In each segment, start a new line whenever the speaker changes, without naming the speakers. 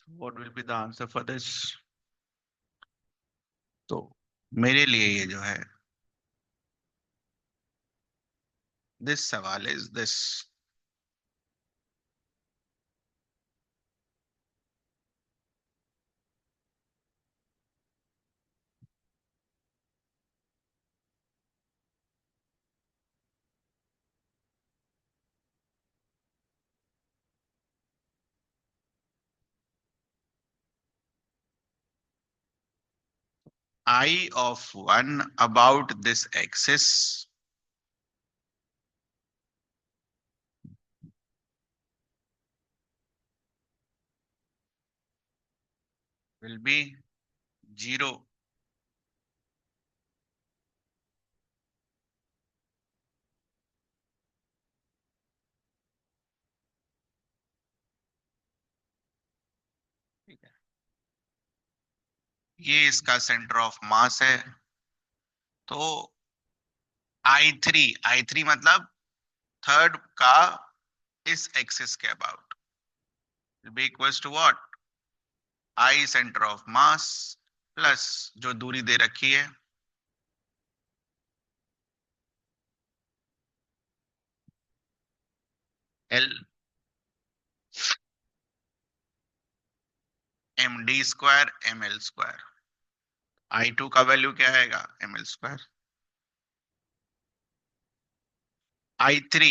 What will be the answer for this? तो मेरे लिए ये जो है, दिस सवाल is this: I of 1 about this axis will be 0. ठीक है, ये इसका सेंटर ऑफ मास है। तो I3 मतलब थर्ड का इस एक्सिस के about will be equals to what? I centre of mass plus जो दूरी दे रखी है L md² ml²। I2 का वैल्यू क्या आएगा? ml²। I3,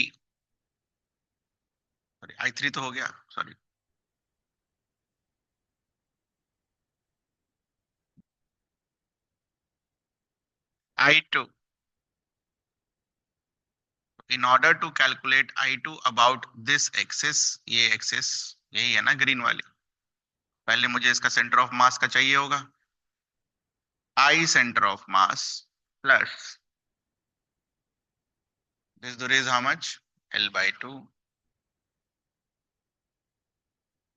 सॉरी I3 तो हो गया, sorry. I2, in order to calculate I2 about this axis, ये एक्सिस यही है ना ग्रीन वाली, पहले मुझे इसका सेंटर ऑफ मास का चाहिए होगा। I center of mass plus this दूरी is how much? L/2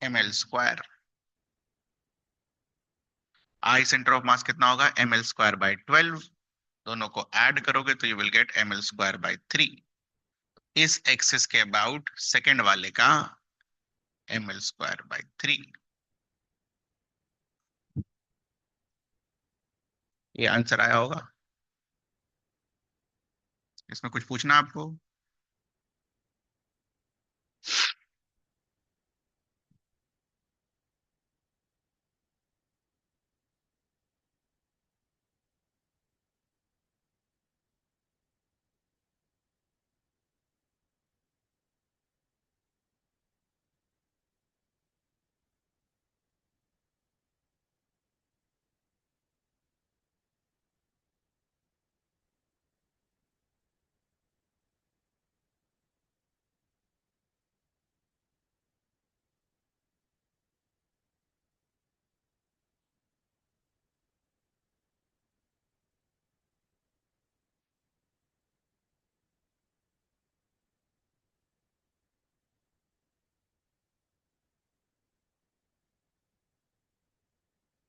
ml²। I centre of मास कितना होगा? ml²/12। दोनों को ऐड करोगे तो यू विल गेट ml²/3। इस एक्सिस के अबाउट सेकंड वाले का ml²/3। ये आंसर आया होगा। इसमें कुछ पूछना आपको?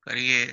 करिए।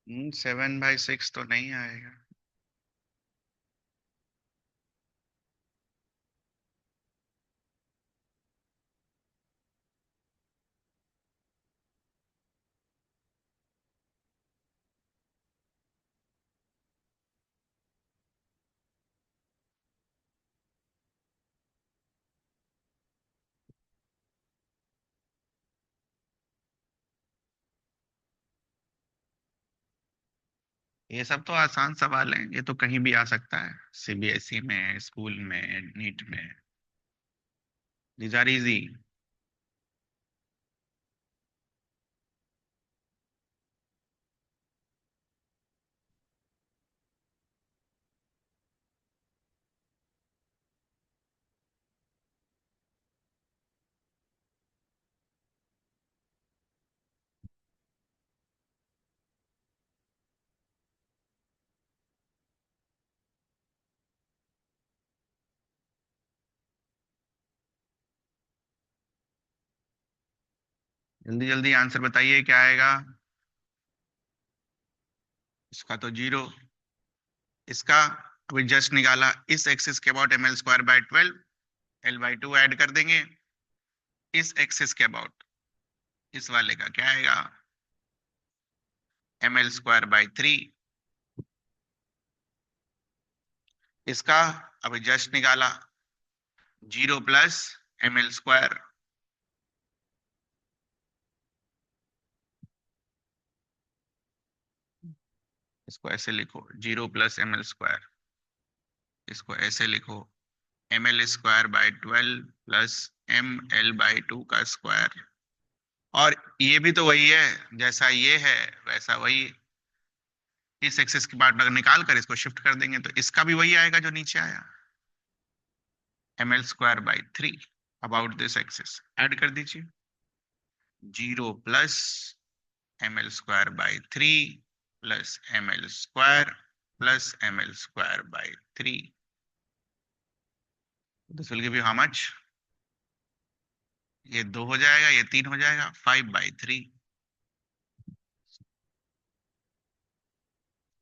7/6 तो नहीं आएगा। ये सब तो आसान सवाल हैं, ये तो कहीं भी आ सकता है, सीबीएसई में, स्कूल में, नीट में। These are easy. जल्दी जल्दी आंसर बताइए, क्या आएगा? इसका तो जीरो। इसका अभी जस्ट निकाला, इस एक्सिस के about ml² by 12, L/2 add कर देंगे। इस एक्सिस के अबाउट इस वाले का क्या आएगा? ml² by 3। इसका अभी जस्ट निकाला, 0 + ml²। इसको ऐसे लिखो, 0 + ml²। इसको ऐसे लिखो, ml² बाई 12 +ml/2 का स्क्वायर। और ये भी तो वही है, जैसा ये है वैसा वही। इस एक्सिस की पार्ट अगर निकाल कर इसको शिफ्ट कर देंगे तो इसका भी वही आएगा जो नीचे आया, ml² by 3 about this axis. Add कर दीजिए, 0 + ml² by 3 +ml² +ml² by 3। This will give you how much? ये 2 हो जाएगा, ये 3 हो जाएगा, 5/3।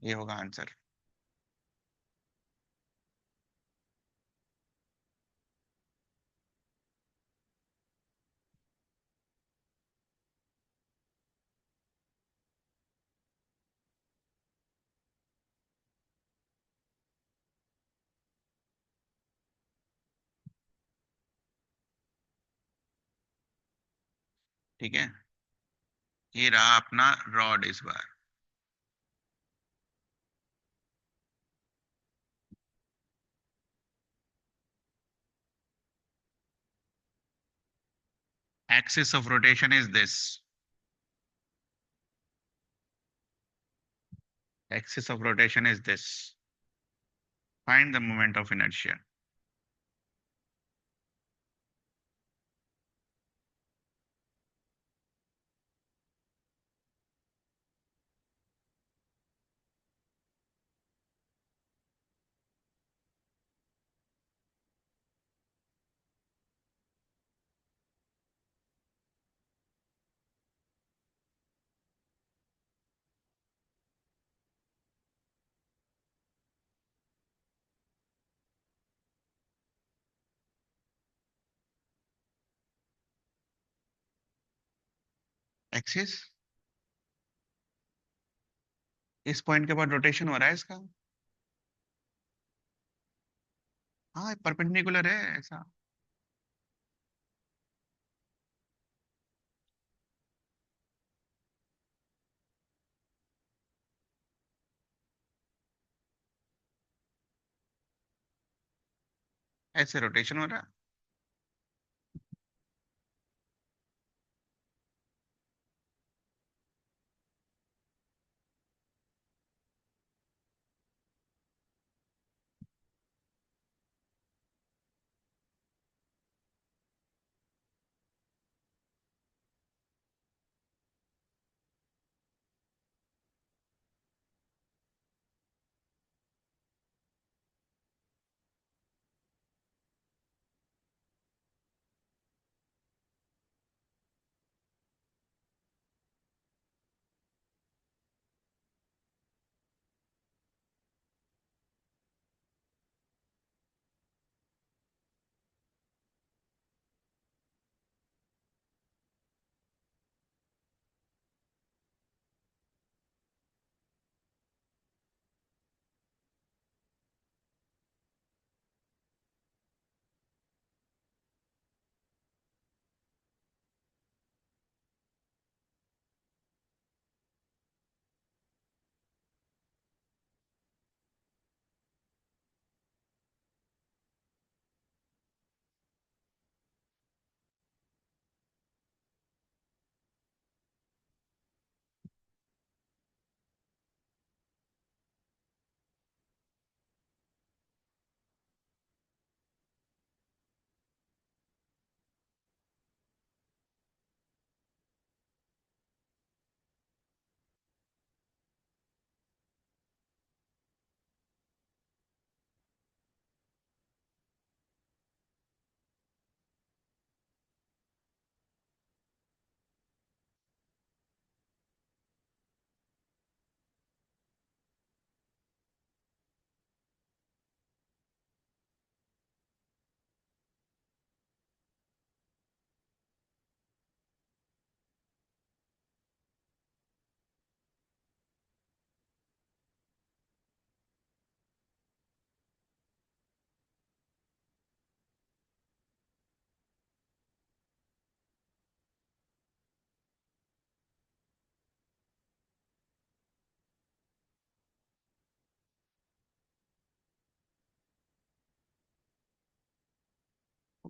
ये होगा आंसर। ठीक है, ये रहा अपना रॉड इस बार। Axis of rotation is this. Axis of rotation is this. Find the moment of inertia. Axis, इस पॉइंट के बाद रोटेशन हो रहा है इसका। हाँ, परपेंडिकुलर है ऐसा। ऐसे रोटेशन हो रहा है।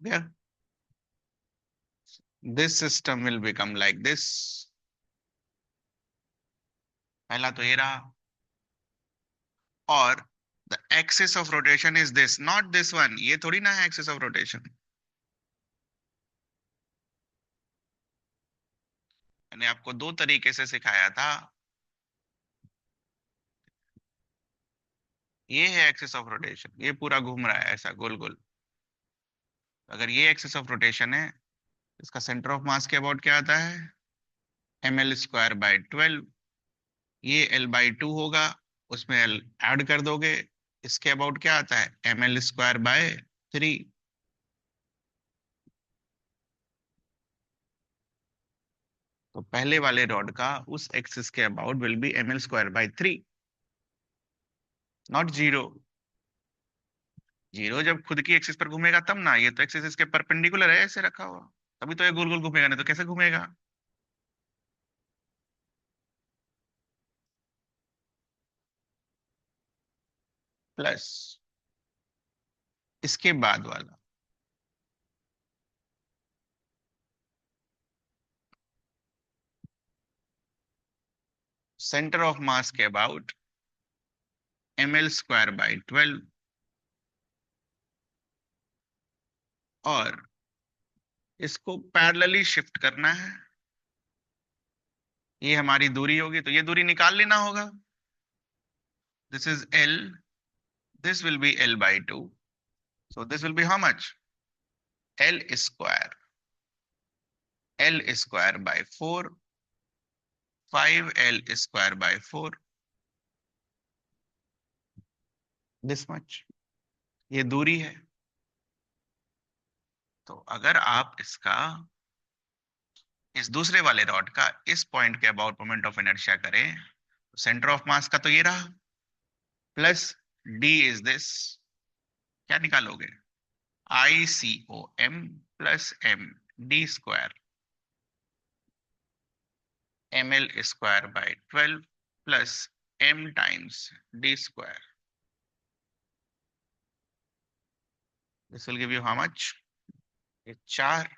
गया? This system will become like this. पहला तो ये रहा, और the axis of rotation is this, not this one. ये थोड़ी ना है एक्सिस ऑफ रोटेशन। मैंने आपको दो तरीके से सिखाया था। ये है एक्सिस ऑफ रोटेशन, ये पूरा घूम रहा है ऐसा गोल गोल। अगर ये एक्सिस ऑफ रोटेशन है, इसका सेंटर ऑफ मास के अबाउट क्या आता है? ml² / 12। ये l/2 होगा, उसमें l ऐड कर दोगे, इसके अबाउट क्या आता है? ml² / 3। तो पहले वाले रॉड का उस एक्सिस के about will be ml²/3, not zero. Zero जब खुद की एक्सिस पर घूमेगा तब ना, ये तो एक्सिस इसके परपेंडिकुलर है, ऐसे रखा हुआ, तभी तो ये गोल गोल घूमेगा, नहीं तो कैसे घूमेगा? प्लस इसके बाद वाला सेंटर ऑफ मास के अबाउट ml²/12, और इसको पैरेलली शिफ्ट करना है। ये हमारी दूरी होगी, तो ये दूरी निकाल लेना होगा। This is l, this will be l/2, so this will be how much? l square, l² / 4, 5l² / 4, this much। ये दूरी है। तो अगर आप इसका, इस दूसरे वाले रॉड का इस पॉइंट के अबाउट मोमेंट ऑफ इनर्शिया करें, सेंटर ऑफ मास का तो ये रहा, प्लस d इज दिस। क्या निकालोगे? ICOM plus md² ml² / 12 plus m times d²। This will give you how much? ये 4,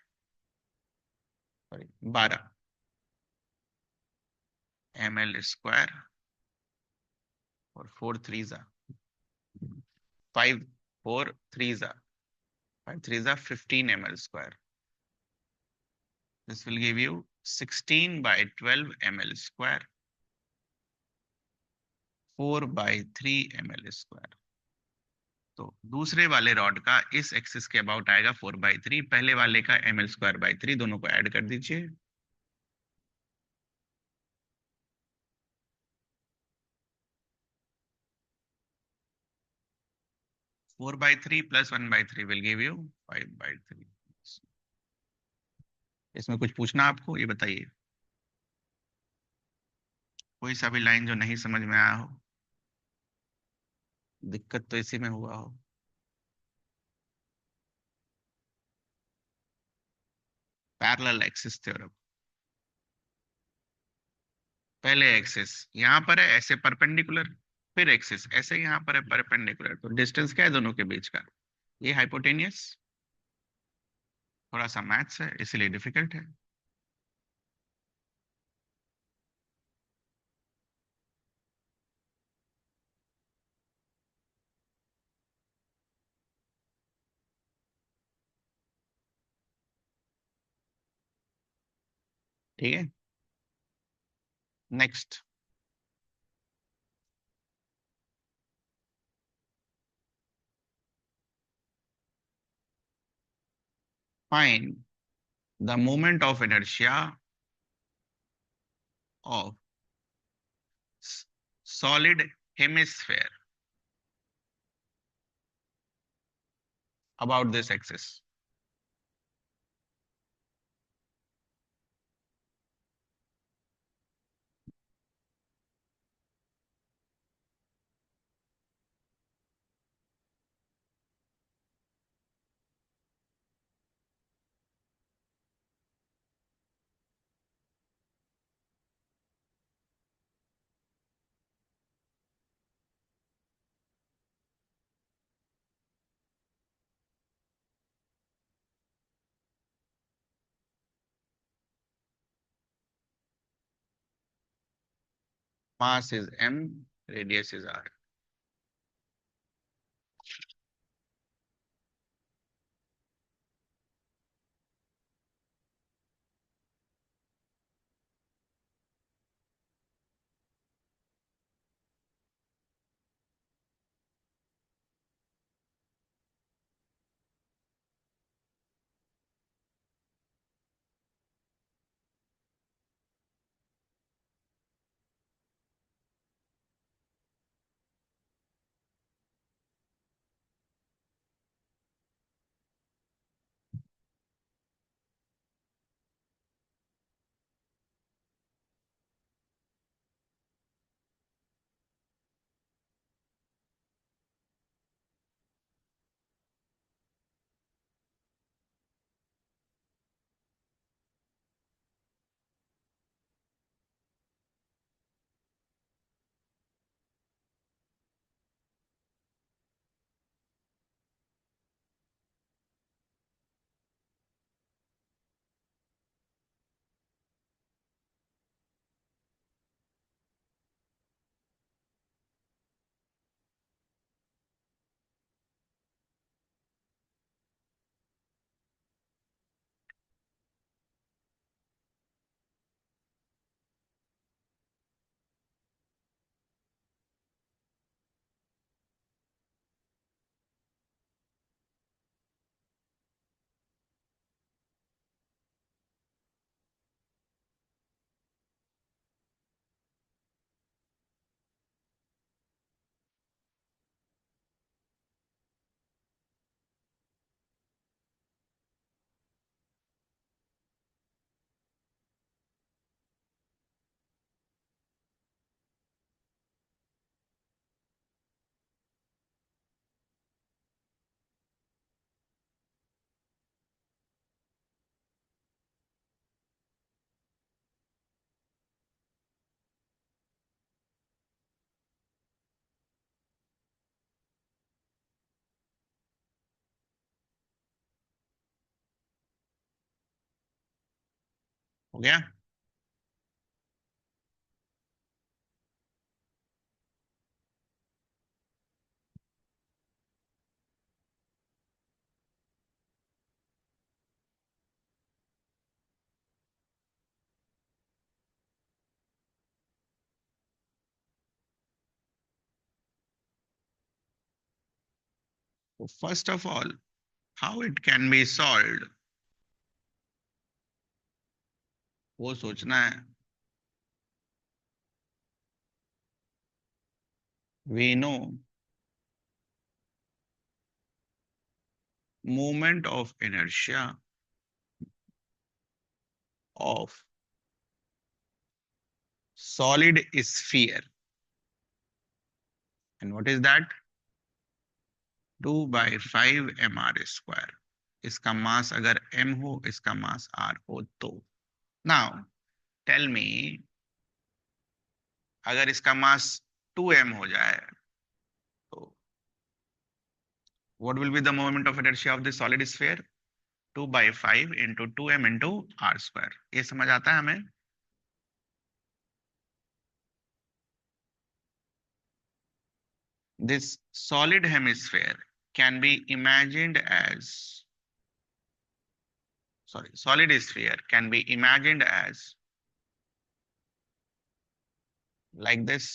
सॉरी 12 ml² और 4 3 जा 5, 4 3 जा 5 3 जा 15 ml²। This will give you 16/12 ml², 4/3 ml²। तो दूसरे वाले रॉड का इस एक्सिस के अबाउट आएगा 4/3, पहले वाले का ml²/3, दोनों को ऐड कर दीजिए। 4/3 प्लस 1/3 विल गिव यू 5/3। इसमें कुछ पूछना आपको, ये बताइए। कोई सा भी लाइन जो नहीं समझ में आया हो, दिक्कत तो इसी में हुआ हो। Parallel axis theorem. पहले एक्सिस यहाँ पर है ऐसे परपेंडिकुलर, फिर एक्सिस ऐसे यहाँ पर है परपेंडिकुलर, तो डिस्टेंस क्या है दोनों के बीच का? ये हाइपोटेनियस। थोड़ा सा मैथ्स है इसीलिए डिफिकल्ट है। ठीक है, next. Find the moment of inertia of solid hemisphere about this axis. mass is m, radius is r. हो गया? तो first of all, how it can be solved, वो सोचना है. We know moment of inertia of solid sphere. And what is that? 2/5 mr². इसका मास अगर m हो, इसका मास r हो तो. नाउ टेल मी, अगर इसका मास 2m हो जाए तो what will be the moment of inertia of the solid sphere? 2/5 into 2m into r². ये समझ आता है हमें? This solid hemisphere can be imagined as, sorry, solid sphere can be imagined as like this.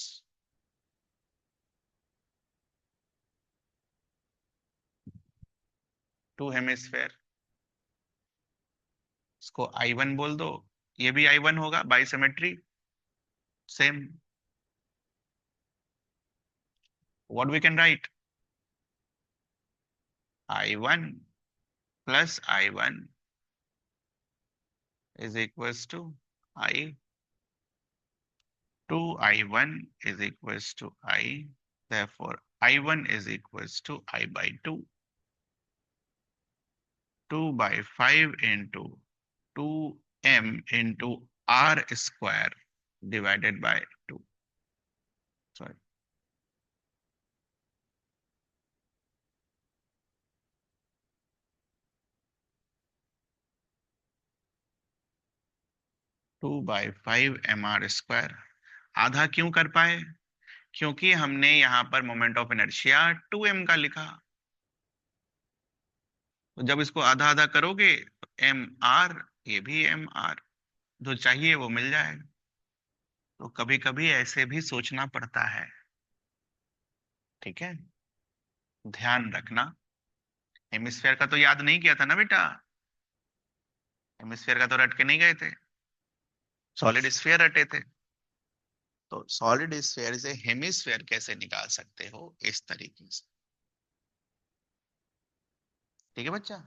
Two hemisphere, इसको I1 बोल दो, ये भी I1 होगा, by symmetry same. What we can write? I1 plus I1 is equals to I. 2I1 is equals to I. Therefore, I1 is equals to I by 2. 2/5 into 2m into r square divided by 2. Sorry. 2/5 mr square. आधा क्यों कर पाए? क्योंकि हमने यहाँ पर moment of inertia 2m का लिखा। तो जब इसको आधा आधा करोगे तो mr, ये भी mr, जो चाहिए वो मिल जाएगा। तो कभी कभी ऐसे भी सोचना पड़ता है। ठीक है, ध्यान रखना। हेमिस्फेयर का तो याद नहीं किया था ना बेटा? हेमिस्फेयर का तो रट के नहीं गए थे, सॉलिड स्फीयर रटे थे। तो सॉलिड स्फीयर से हेमिस्फेयर कैसे निकाल सकते हो, इस तरीके से। ठीक है बच्चा?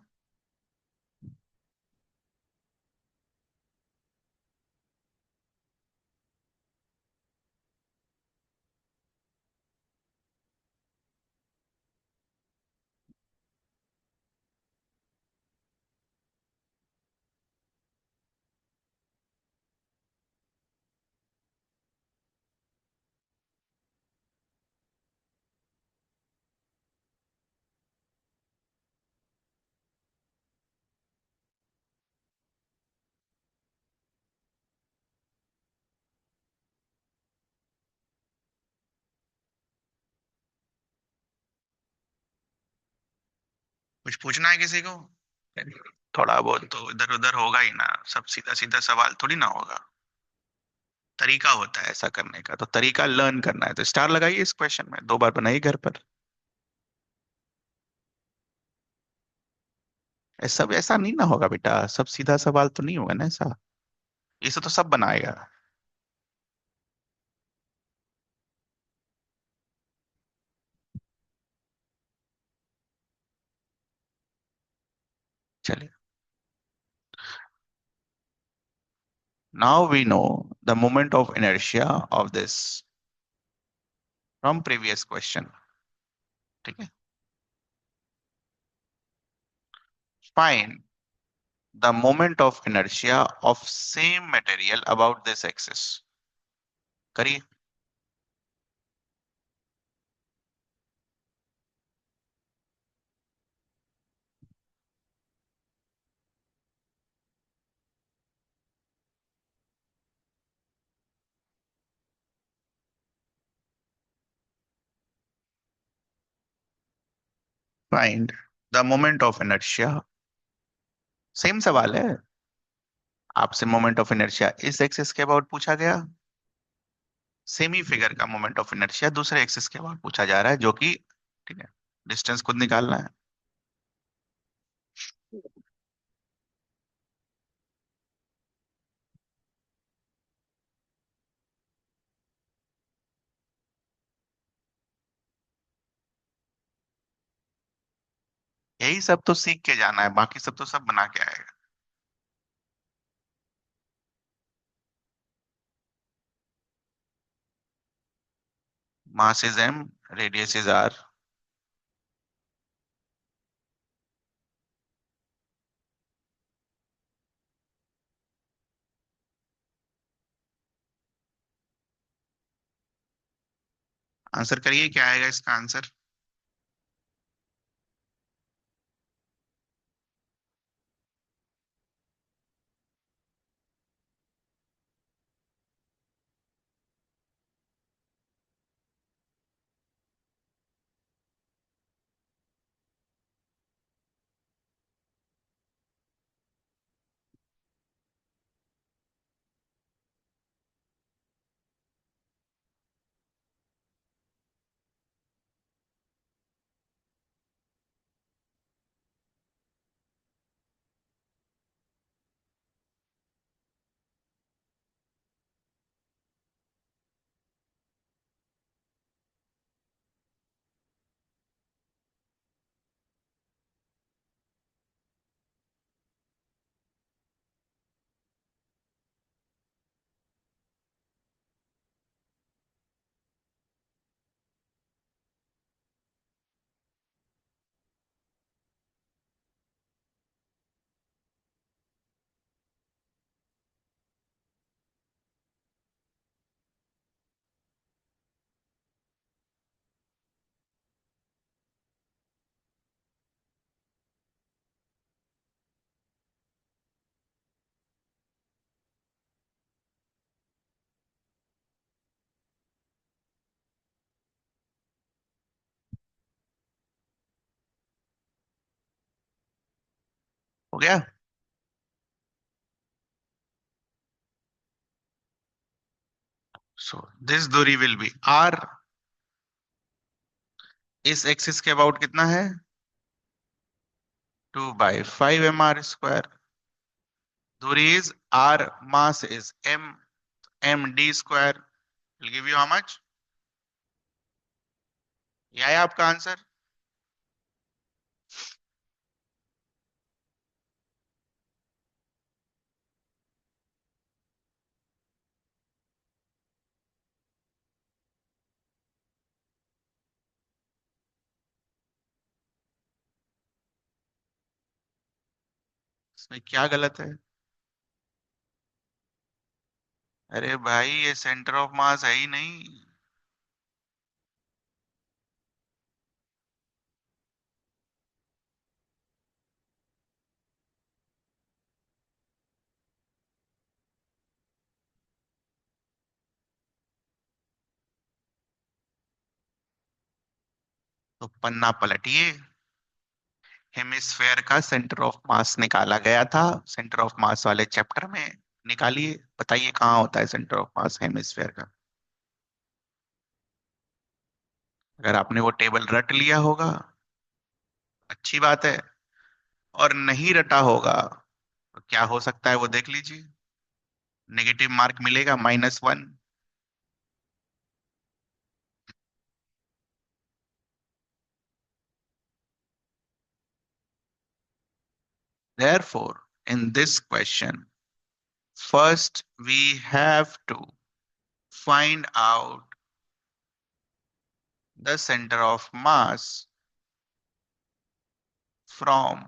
कुछ पूछना है किसी को? थोड़ा बहुत तो इधर उधर होगा ही ना, सब सीधा सीधा सवाल थोड़ी ना होगा। तरीका होता है ऐसा करने का, तो तरीका लर्न करना है। तो स्टार लगाइए इस क्वेश्चन में, 2 बार बनाइए घर पर। सब ऐसा नहीं ना होगा बेटा, सब सीधा सवाल तो नहीं होगा ना ऐसा। इसे तो सब बनाएगा। चलिए, now we know the moment of inertia of this from previous question. ठीक है, find the moment of inertia of same material about this axis. करिए। find the moment of inertia, same सवाल है। आपसे मोमेंट ऑफ इनर्शिया इस axis के about पूछा गया, सेमी फिगर का मोमेंट ऑफ इनर्शिया दूसरे एक्सिस के अबाउट पूछा जा रहा है, जो कि ठीक है, डिस्टेंस खुद निकालना है। यही सब तो सीख के जाना है, बाकी सब तो सब बना के आएगा। मास is m, radius is r। Answer करिए, क्या आएगा इसका आंसर? हो गया। सो दिस दूरी विल बी आर, इस एक्सिस के अबाउट कितना है, 2/5 mr²। दूरी is r, mass is md² will give you how much? ये आया आपका आंसर। इसमें क्या गलत है? अरे भाई ये सेंटर ऑफ मास है ही नहीं। तो पन्ना पलटिए, हेमिस्फेयर का सेंटर ऑफ मास निकाला गया था सेंटर ऑफ मास वाले चैप्टर में। निकालिए, बताइए कहाँ होता है सेंटर ऑफ मास हेमिस्फेयर का। अगर आपने वो टेबल रट लिया होगा, अच्छी बात है। और नहीं रटा होगा तो क्या हो सकता है वो देख लीजिए। नेगेटिव मार्क मिलेगा, -1। Therefore, in this question, first we have to find out the center of mass from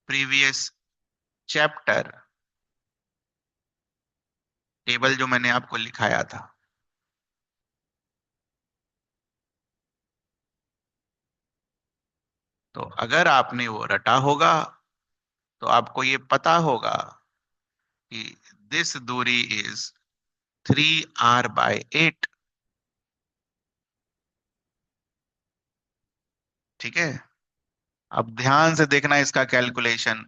previous chapter, table जो मैंने आपको लिखाया था। तो अगर आपने वो रटा होगा तो आपको ये पता होगा कि दिस दूरी इज 3r/8। ठीक है, अब ध्यान से देखना इसका calculation.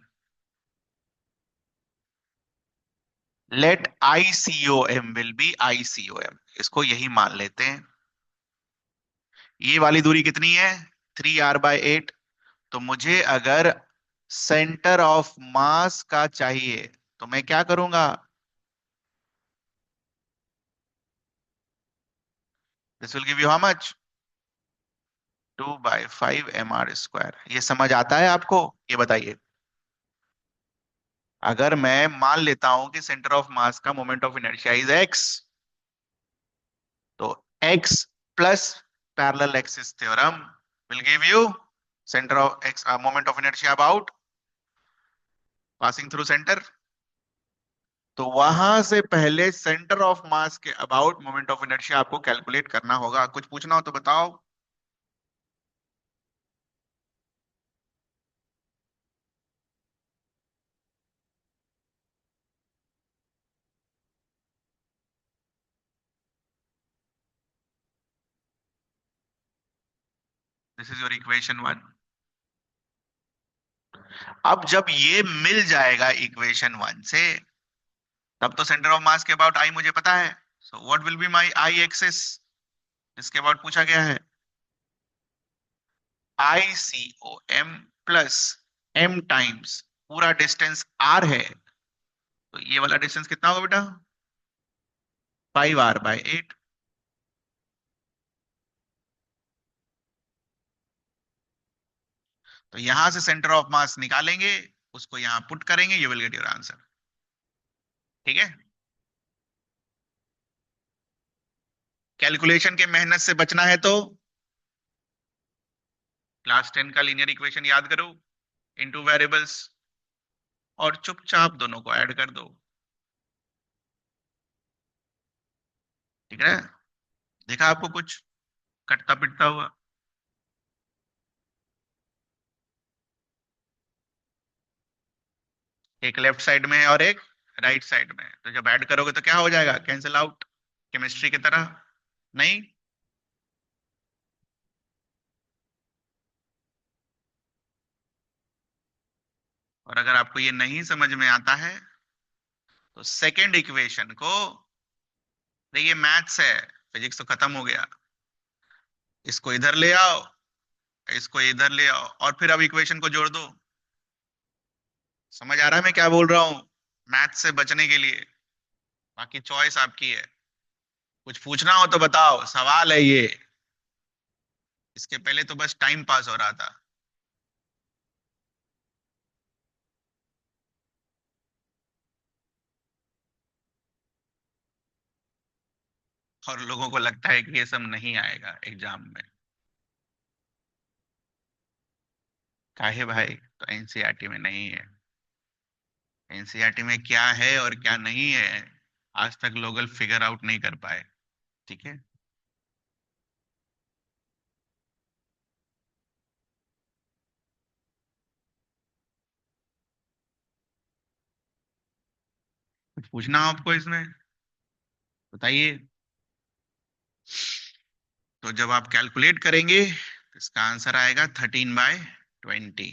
Let ICOM will be ICOM, इसको यही मान लेते हैं। ये वाली दूरी कितनी है, 3r/8। तो मुझे अगर सेंटर ऑफ मास का चाहिए तो मैं क्या करूंगा, this will give you how much, 2/5 mr²। ये समझ आता है आपको, ये बताइए। अगर मैं मान लेता हूं कि सेंटर ऑफ मास का moment of inertia is x, तो x plus parallel axis theorem will give you centre of x moment of inertia about passing through centre. तो वहां से पहले सेंटर ऑफ मास के अबाउट मोमेंट ऑफ इनर्शिया आपको calculate करना होगा। कुछ पूछना हो तो बताओ। This is your equation 1। अब जब ये मिल जाएगा इक्वेशन 1 से, तब तो सेंटर ऑफ मास के अबाउट आई मुझे पता है। So what will be my I axis, इसके अबाउट पूछा गया है। ICOM प्लस m टाइम्स पूरा डिस्टेंस r है, तो ये वाला डिस्टेंस कितना होगा बेटा, 5r/8। तो यहां से सेंटर ऑफ मास निकालेंगे, उसको यहां पुट करेंगे, you will get your answer. ठीक है, कैलकुलेशन के मेहनत से बचना है तो क्लास 10 का लीनियर इक्वेशन याद करो, इनटू वेरिएबल्स, और चुपचाप दोनों को ऐड कर दो। ठीक है, देखा आपको कुछ कटता पिटता हुआ? एक लेफ्ट साइड में है और एक राइट साइड में है, तो जब ऐड करोगे तो क्या हो जाएगा, कैंसिल आउट, केमिस्ट्री की तरह। नहीं, और अगर आपको ये नहीं समझ में आता है तो सेकेंड इक्वेशन को, देखिए मैथ्स है, फिजिक्स तो खत्म हो गया, इसको इधर ले आओ, इसको इधर ले आओ, और फिर अब इक्वेशन को जोड़ दो। समझ आ रहा है मैं क्या बोल रहा हूँ? मैथ्स से बचने के लिए। बाकी चॉइस आपकी है, कुछ पूछना हो तो बताओ, सवाल है ये। इसके पहले तो बस टाइम पास हो रहा था। और लोगों को लगता है कि ये सब नहीं आएगा एग्जाम में। काहे भाई? तो एनसीईआरटी में नहीं है। एनसीईआरटी में क्या है और क्या नहीं है, आज तक लोग फिगर आउट नहीं कर पाए। ठीक है। कुछ पूछना हो आपको इसमें, बताइए। तो जब आप कैलकुलेट करेंगे तो इसका आंसर आएगा 13/20।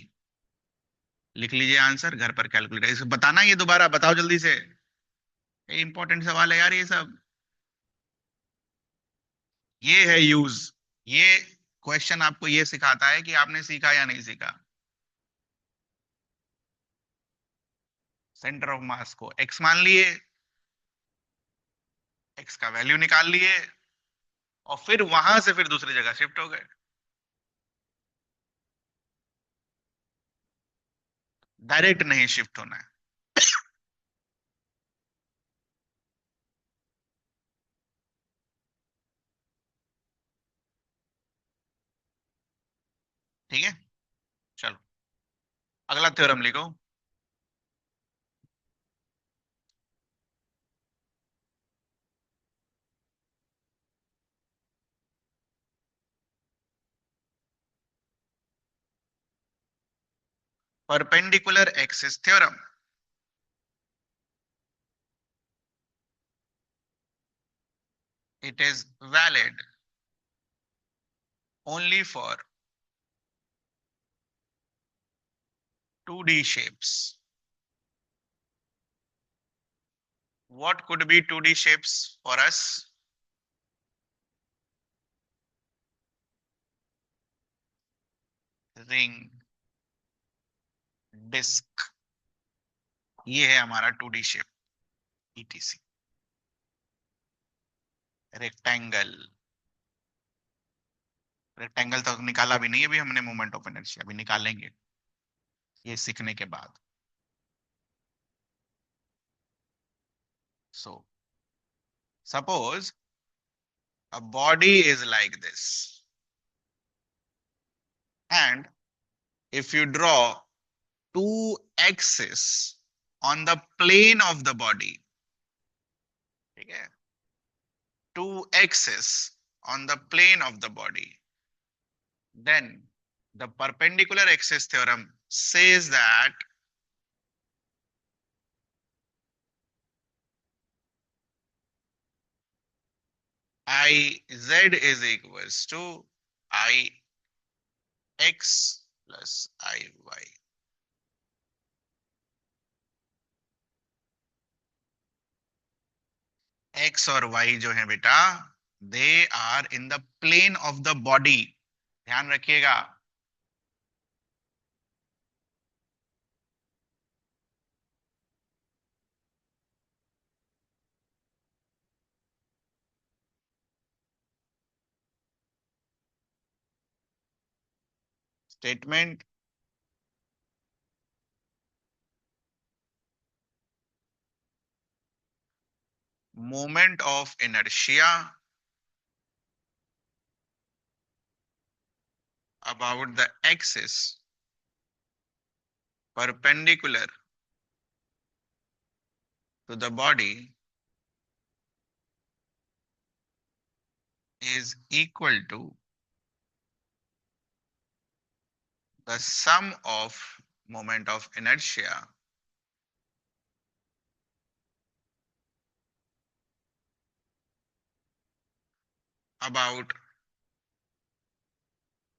लिख लीजिए आंसर घर पर, कैलकुलेटर इसे बताना, ये दोबारा बताओ जल्दी से। ये इंपॉर्टेंट सवाल है यार ये सब। ये है यूज। ये क्वेश्चन आपको ये सिखाता है कि आपने सीखा या नहीं सीखा। सेंटर ऑफ मास को एक्स मान लिए, एक्स का वैल्यू निकाल लिए, और फिर वहां से फिर दूसरी जगह शिफ्ट हो गए। डायरेक्ट नहीं शिफ्ट होना है। ठीक है, चलो अगला थ्योरम लिखो। Perpendicular axis theorem. It is valid only for 2D shapes. What could be 2D shapes for us? Ring, disk, ये है हमारा 2D shape, ETC। Rectangle, rectangle तो निकाला भी नहीं है अभी हमने, मोमेंट ऑफ इनर्शिया अभी निकालेंगे ये सीखने के बाद। So suppose a body is like this, and if you draw two axes on the plane of the body, ठीक है, two axes on the plane of the body, then the perpendicular axis theorem says that Iz is equals to Ix plus Iy. X और Y जो है बेटा, they are in the plane of the body। ध्यान रखिएगा। Statement, moment of inertia about the axis perpendicular to the body is equal to the sum of moment of inertia about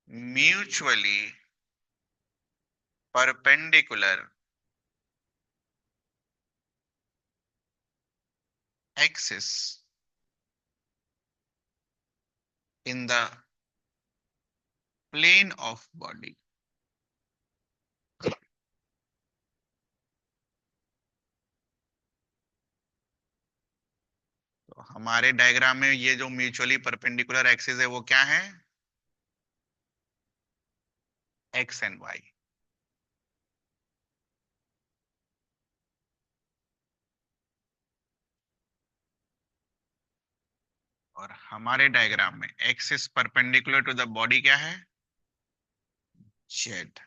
mutually perpendicular axis in the plane of body. तो हमारे diagram में ये जो mutually perpendicular axis है वो क्या है? X and Y. और हमारे डायग्राम में axis perpendicular to the body क्या है? जेड।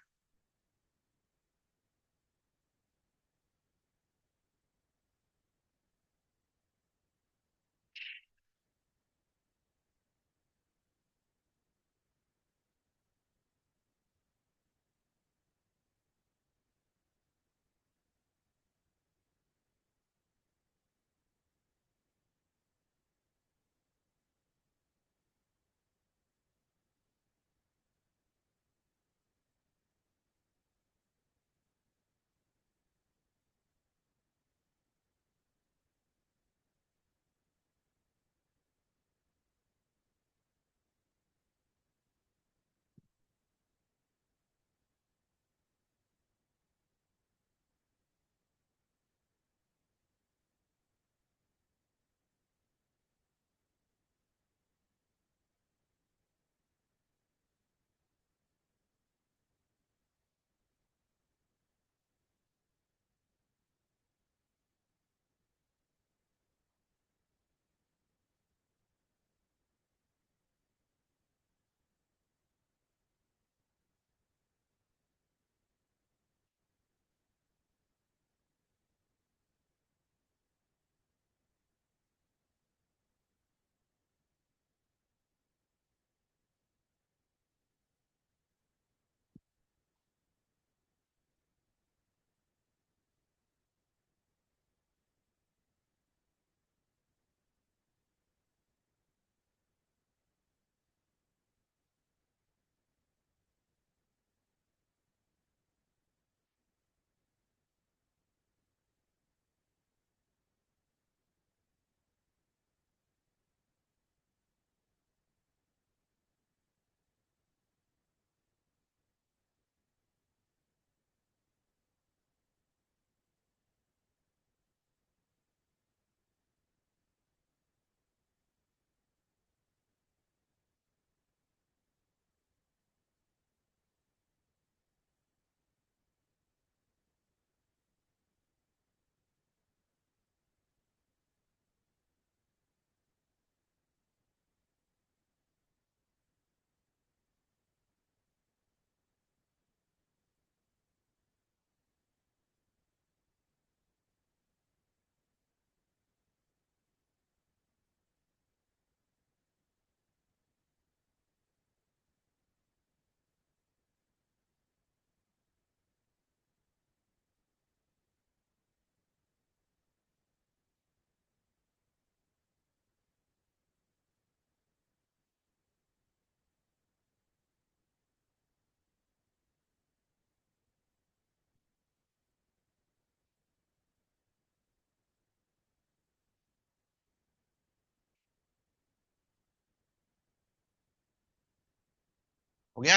हो गया?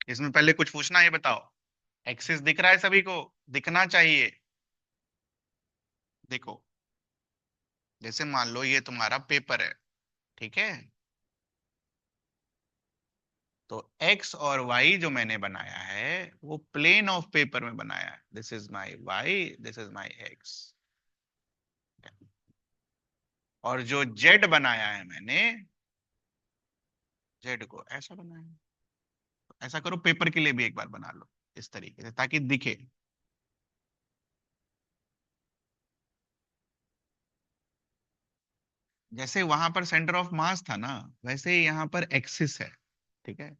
इसमें पहले कुछ पूछना है, ये बताओ। एक्सिस दिख रहा है सभी को? दिखना चाहिए। देखो, जैसे मान लो ये तुम्हारा पेपर है, ठीक है? तो एक्स और वाई जो मैंने बनाया है वो प्लेन ऑफ पेपर में बनाया है। This is my Y, this is my X. और जो जेड बनाया है मैंने, जेड को ऐसा बनाया है। ऐसा करो, पेपर के लिए भी एक बार बना लो इस तरीके से, ताकि दिखे। जैसे वहां पर सेंटर ऑफ मास था ना, वैसे ही यहाँ पर एक्सिस है। ठीक है?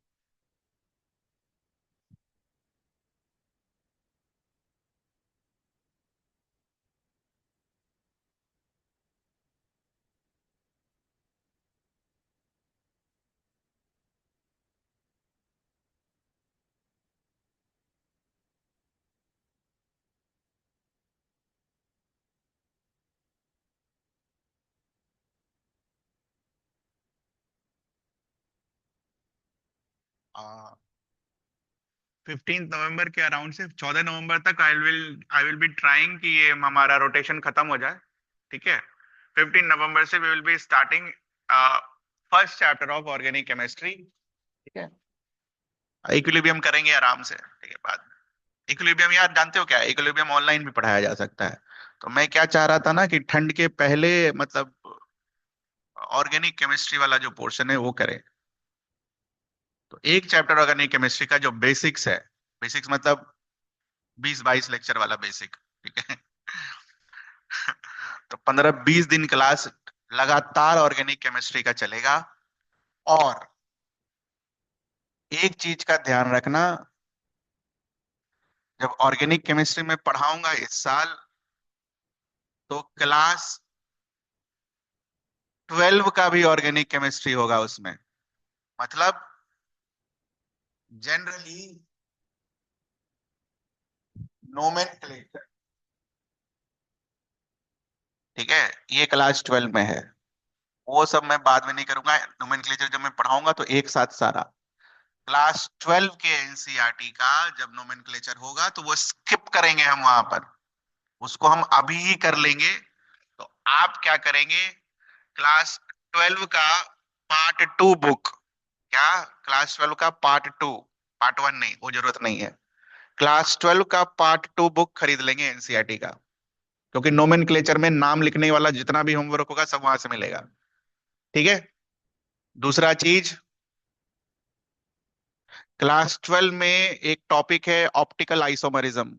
15 नवंबर के अराउंड से 14 नवंबर तक आई विल बी ट्राइंग कि ये हमारा रोटेशन खत्म हो जाए, ठीक है। 15 नवंबर से we will be starting first chapter of organic chemistry, ठीक है। इक्विलिब्रियम करेंगे आराम से, ठीक है। बाद में इक्विलिब्रियम, यार जानते हो क्या है, इक्विलिब्रियम ऑनलाइन भी पढ़ाया जा सकता है। तो मैं क्या चाह रहा था ना कि ठंड के पहले मतलब ऑर्गेनिक केमिस्ट्री वाला जो पोर्शन है वो करें। तो एक चैप्टर ऑर्गेनिक केमिस्ट्री का जो बेसिक्स है, बेसिक्स मतलब 20-22 लेक्चर वाला बेसिक, ठीक है। तो 15-20 दिन क्लास लगातार ऑर्गेनिक केमिस्ट्री का चलेगा। और एक चीज का ध्यान रखना, जब ऑर्गेनिक केमिस्ट्री में पढ़ाऊंगा इस साल, तो क्लास 12 का भी ऑर्गेनिक केमिस्ट्री होगा उसमें। मतलब जनरली नोमेनक्लेचर, ठीक है, ये क्लास 12 में है। वो सब मैं बाद में नहीं करूंगा, नोमेनक्लेचर जब मैं पढ़ाऊंगा तो एक साथ सारा। क्लास 12 के एनसीईआरटी का जब नोमेनक्लेचर होगा तो वो स्किप करेंगे हम वहां पर, उसको हम अभी ही कर लेंगे। तो आप क्या करेंगे, क्लास 12 का पार्ट 2 बुक, क्या, क्लास 12 का पार्ट 2, पार्ट 1 नहीं, वो जरूरत नहीं है। क्लास 12 का पार्ट 2 बुक खरीद लेंगे एनसीईआरटी का, क्योंकि नोमेनक्लेचर में नाम लिखने वाला जितना भी होमवर्क होगा सब वहां से मिलेगा, ठीक है। दूसरा चीज, क्लास 12 में एक टॉपिक है ऑप्टिकल आइसोमरिज्म।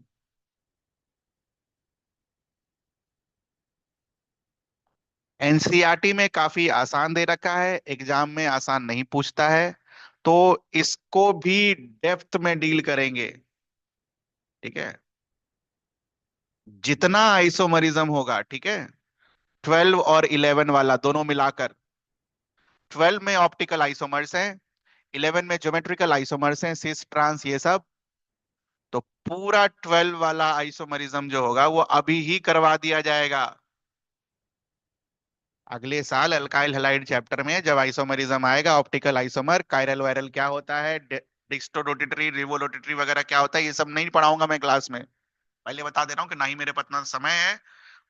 एनसीईआरटी में काफी आसान दे रखा है, एग्जाम में आसान नहीं पूछता है, तो इसको भी डेप्थ में डील करेंगे, ठीक है। जितना आइसोमरिज्म होगा, ठीक है, 12 और 11 वाला दोनों मिलाकर। 12 में ऑप्टिकल आइसोमर्स हैं, 11 में ज्योमेट्रिकल आइसोमर्स हैं, सिस ट्रांस ये सब। तो पूरा 12 वाला आइसोमरिज्म जो होगा वो अभी ही करवा दिया जाएगा। अगले साल अल्काइल हैलाइड चैप्टर में जब आइसोमरिज्म आएगा, ऑप्टिकल आइसोमर, कायरल वायरल क्या होता है, डिस्टो रोटेटरी, रिवो रोटेटरी वगैरह क्या होता है, ये सब नहीं पढ़ाऊंगा मैं क्लास में। पहले बता दे रहा हूँ कि ना ही मेरे पास इतना समय है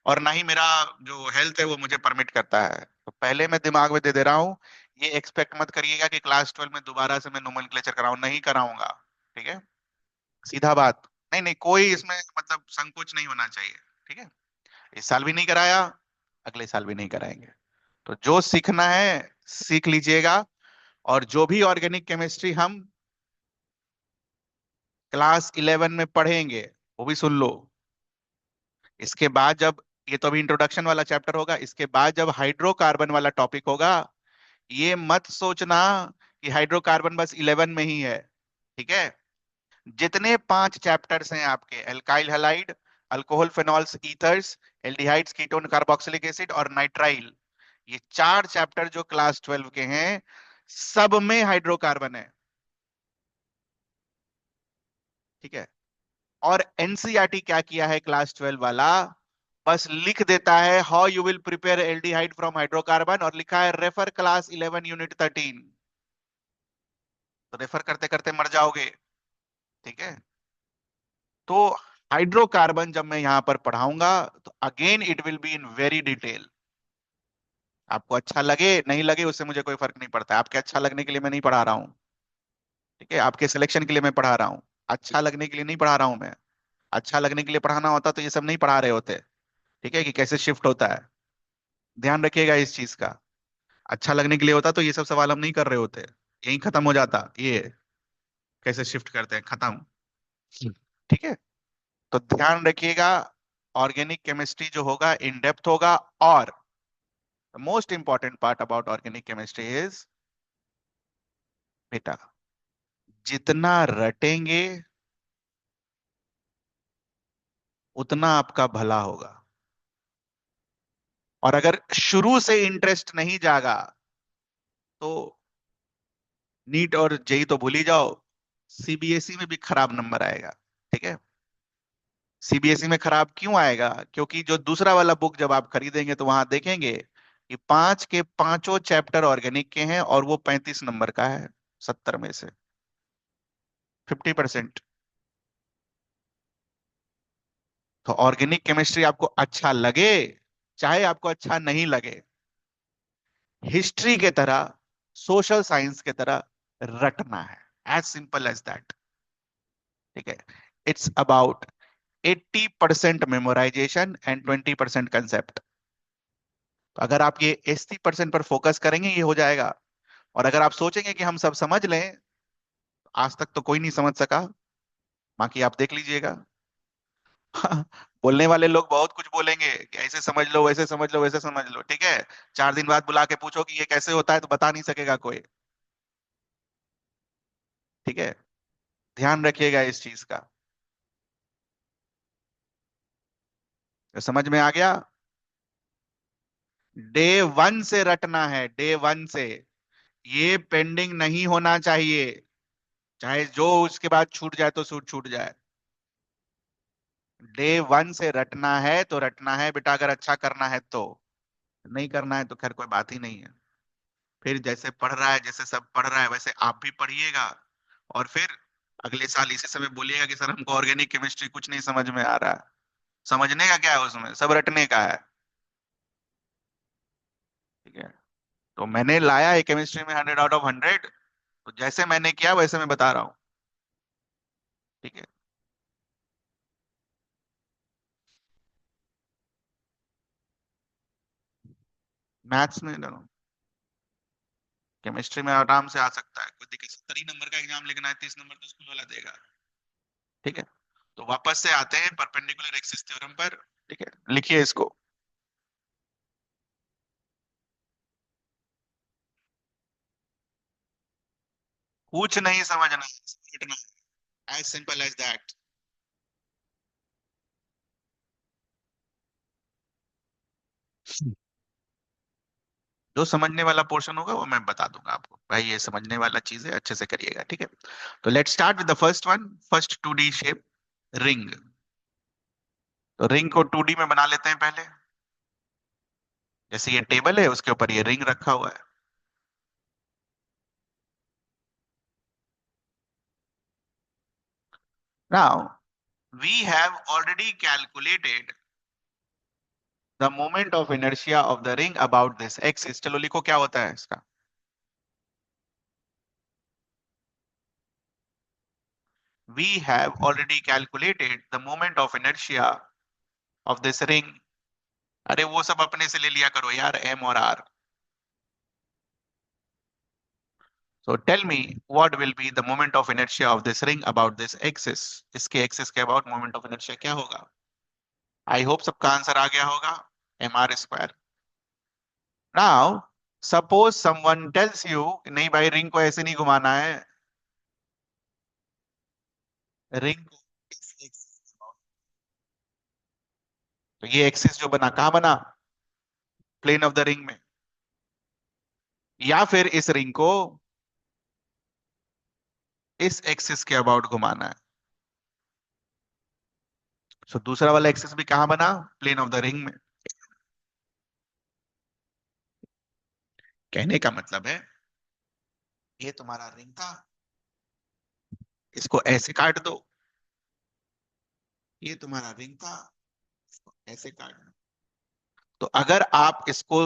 और ना ही मेरा जो हेल्थ है वो मुझे परमिट करता है। तो पहले मैं दिमाग में दे दे रहा हूँ, ये एक्सपेक्ट मत करिएगा कि क्लास 12 में दोबारा से मैं नोमेनक्लेचर कराऊं, नहीं कराऊंगा, ठीक है। सीधा बात, नहीं नहीं, कोई इसमें मतलब संकोच नहीं होना चाहिए, ठीक है। इस साल भी नहीं कराया, अगले साल भी नहीं कराएंगे। तो जो सीखना है सीख लीजिएगा। और जो भी ऑर्गेनिक केमिस्ट्री हम क्लास 11 में पढ़ेंगे वो भी सुन लो। इसके बाद जब, ये तो अभी इंट्रोडक्शन वाला चैप्टर होगा, इसके बाद जब हाइड्रोकार्बन वाला टॉपिक होगा, ये मत सोचना कि हाइड्रोकार्बन बस 11 में ही है, ठीक है। जितने 5 चैप्टर्स हैं आपके, alkyl halide, alcohol phenols ethers, aldehydes ketone carboxylic acid और नाइट्राइल, ये 4 चैप्टर जो क्लास 12 के हैं, सब में हाइड्रोकार्बन है, ठीक है। और एनसीईआरटी क्या किया है क्लास 12 वाला, बस लिख देता है how you will prepare aldehyde from hydrocarbon, और लिखा है रेफर क्लास 11 यूनिट 13। तो रेफर करते करते मर जाओगे, ठीक है। तो हाइड्रोकार्बन जब मैं यहां पर पढ़ाऊंगा तो again it will be in very detail. आपको अच्छा लगे नहीं लगे उससे मुझे कोई फर्क नहीं पड़ता, आपके अच्छा लगने के लिए मैं नहीं पढ़ा रहा हूँ, ठीक है, आपके सिलेक्शन के लिए मैं पढ़ा रहा हूँ। अच्छा लगने के लिए नहीं पढ़ा रहा हूँ मैं। अच्छा लगने के लिए पढ़ाना होता तो ये सब नहीं पढ़ा रहे होते, ठीक है, कि कैसे शिफ्ट होता है। ध्यान रखिएगा इस चीज का। अच्छा लगने के लिए होता तो ये सब सवाल हम नहीं कर रहे होते, यही खत्म हो जाता ये, कैसे शिफ्ट करते हैं खत्म, ठीक है। तो ध्यान रखिएगा, ऑर्गेनिक केमिस्ट्री जो होगा इन डेप्थ होगा। और most important part about organic chemistry is, बेटा, जितना रटेंगे उतना आपका भला होगा। और अगर शुरू से इंटरेस्ट नहीं जागा तो नीट और जेई तो भूल ही जाओ, सीबीएसई में भी खराब नंबर आएगा, ठीक है। सीबीएसई में खराब क्यों आएगा, क्योंकि जो दूसरा वाला बुक जब आप खरीदेंगे तो वहां देखेंगे कि 5 के 5 चैप्टर ऑर्गेनिक के हैं और वो 35 नंबर का है 70 में से। 50%। तो ऑर्गेनिक केमिस्ट्री आपको अच्छा लगे चाहे आपको अच्छा नहीं लगे, हिस्ट्री के तरह, सोशल साइंस के तरह रटना है। As simple as that. ठीक है। It's about 80% memorisation and 20% concept. तो अगर आप ये 80% पर फोकस करेंगे ये हो जाएगा। और अगर आप सोचेंगे कि हम सब समझ लें, आज तक तो कोई नहीं समझ सका, बाकी आप देख लीजिएगा। बोलने वाले लोग बहुत कुछ बोलेंगे कि ऐसे समझ लो, वैसे समझ लो, वैसे समझ लो। ठीक है। 4 दिन बाद बुला के पूछो कि ये कैसे होता है तो बता नहीं सकेगा कोई। ठीक है। ध्यान रखिएगा इस चीज का। तो समझ में आ गया। डे 1 से रटना है, डे 1 से। ये पेंडिंग नहीं होना चाहिए। चाहे जो उसके बाद छूट जाए तो छूट जाए। डे 1 से रटना है तो रटना है बेटा, अगर अच्छा करना है तो। नहीं करना है तो खैर कोई बात ही नहीं है। फिर जैसे पढ़ रहा है, जैसे सब पढ़ रहा है वैसे आप भी पढ़िएगा। और फिर अगले साल इसी समय बोलिएगा कि सर हमको ऑर्गेनिक केमिस्ट्री कुछ नहीं समझ में आ रहा है। समझने का क्या है उसमें, सब रटने का है। ठीक है। तो मैंने लाया है केमिस्ट्री में 100 आउट ऑफ 100। तो जैसे मैंने किया वैसे मैं बता रहा हूँ। ठीक है। मैथ्स में केमिस्ट्री में आराम से आ सकता है, कोई दिक्कत। 70 नंबर का एग्जाम लिखना है, 30 नंबर तो स्कूल वाला देगा। ठीक है। तो वापस से आते हैं परपेंडिकुलर एक्सिस थ्योरम पर। ठीक है, लिखिए इसको। कुछ नहीं समझना, समझना, एज सिंपल एज दैट। जो समझने वाला पोर्शन होगा वो मैं बता दूंगा आपको, भाई ये समझने वाला चीज है, अच्छे से करिएगा। ठीक है। तो let's start with the first one, first 2D shape, ring. तो रिंग को 2D में बना लेते हैं पहले। जैसे ये टेबल है उसके ऊपर ये रिंग रखा हुआ है। Now we have already calculated the moment of inertia of the ring about this axis। चलो लिखो क्या होता है इसका। We have already calculated the moment of inertia of this ring। अरे वो सब अपने से ले लिया करो यार, m और r। So tell me what will be the moment of inertia of this ring about this axis। इसके axis के about moment of inertia क्या होगा। आई होप सबका आंसर आ गया होगा। mr²। Now suppose someone tells you नहीं भाई ring को ऐसे नहीं घुमाना है, रिंग को इस एक्सिस, तो ये एक्सिस जो बना कहाँ बना, प्लेन ऑफ द रिंग में। या फिर इस रिंग को इस एक्सिस के अबाउट घुमाना है। सो दूसरा वाला एक्सिस भी कहाँ बना, प्लेन ऑफ द रिंग में। कहने का मतलब है ये तुम्हारा रिंग था, इसको ऐसे काट दो। ये तुम्हारा रिंग था, इसको ऐसे काट दो। तो अगर आप इसको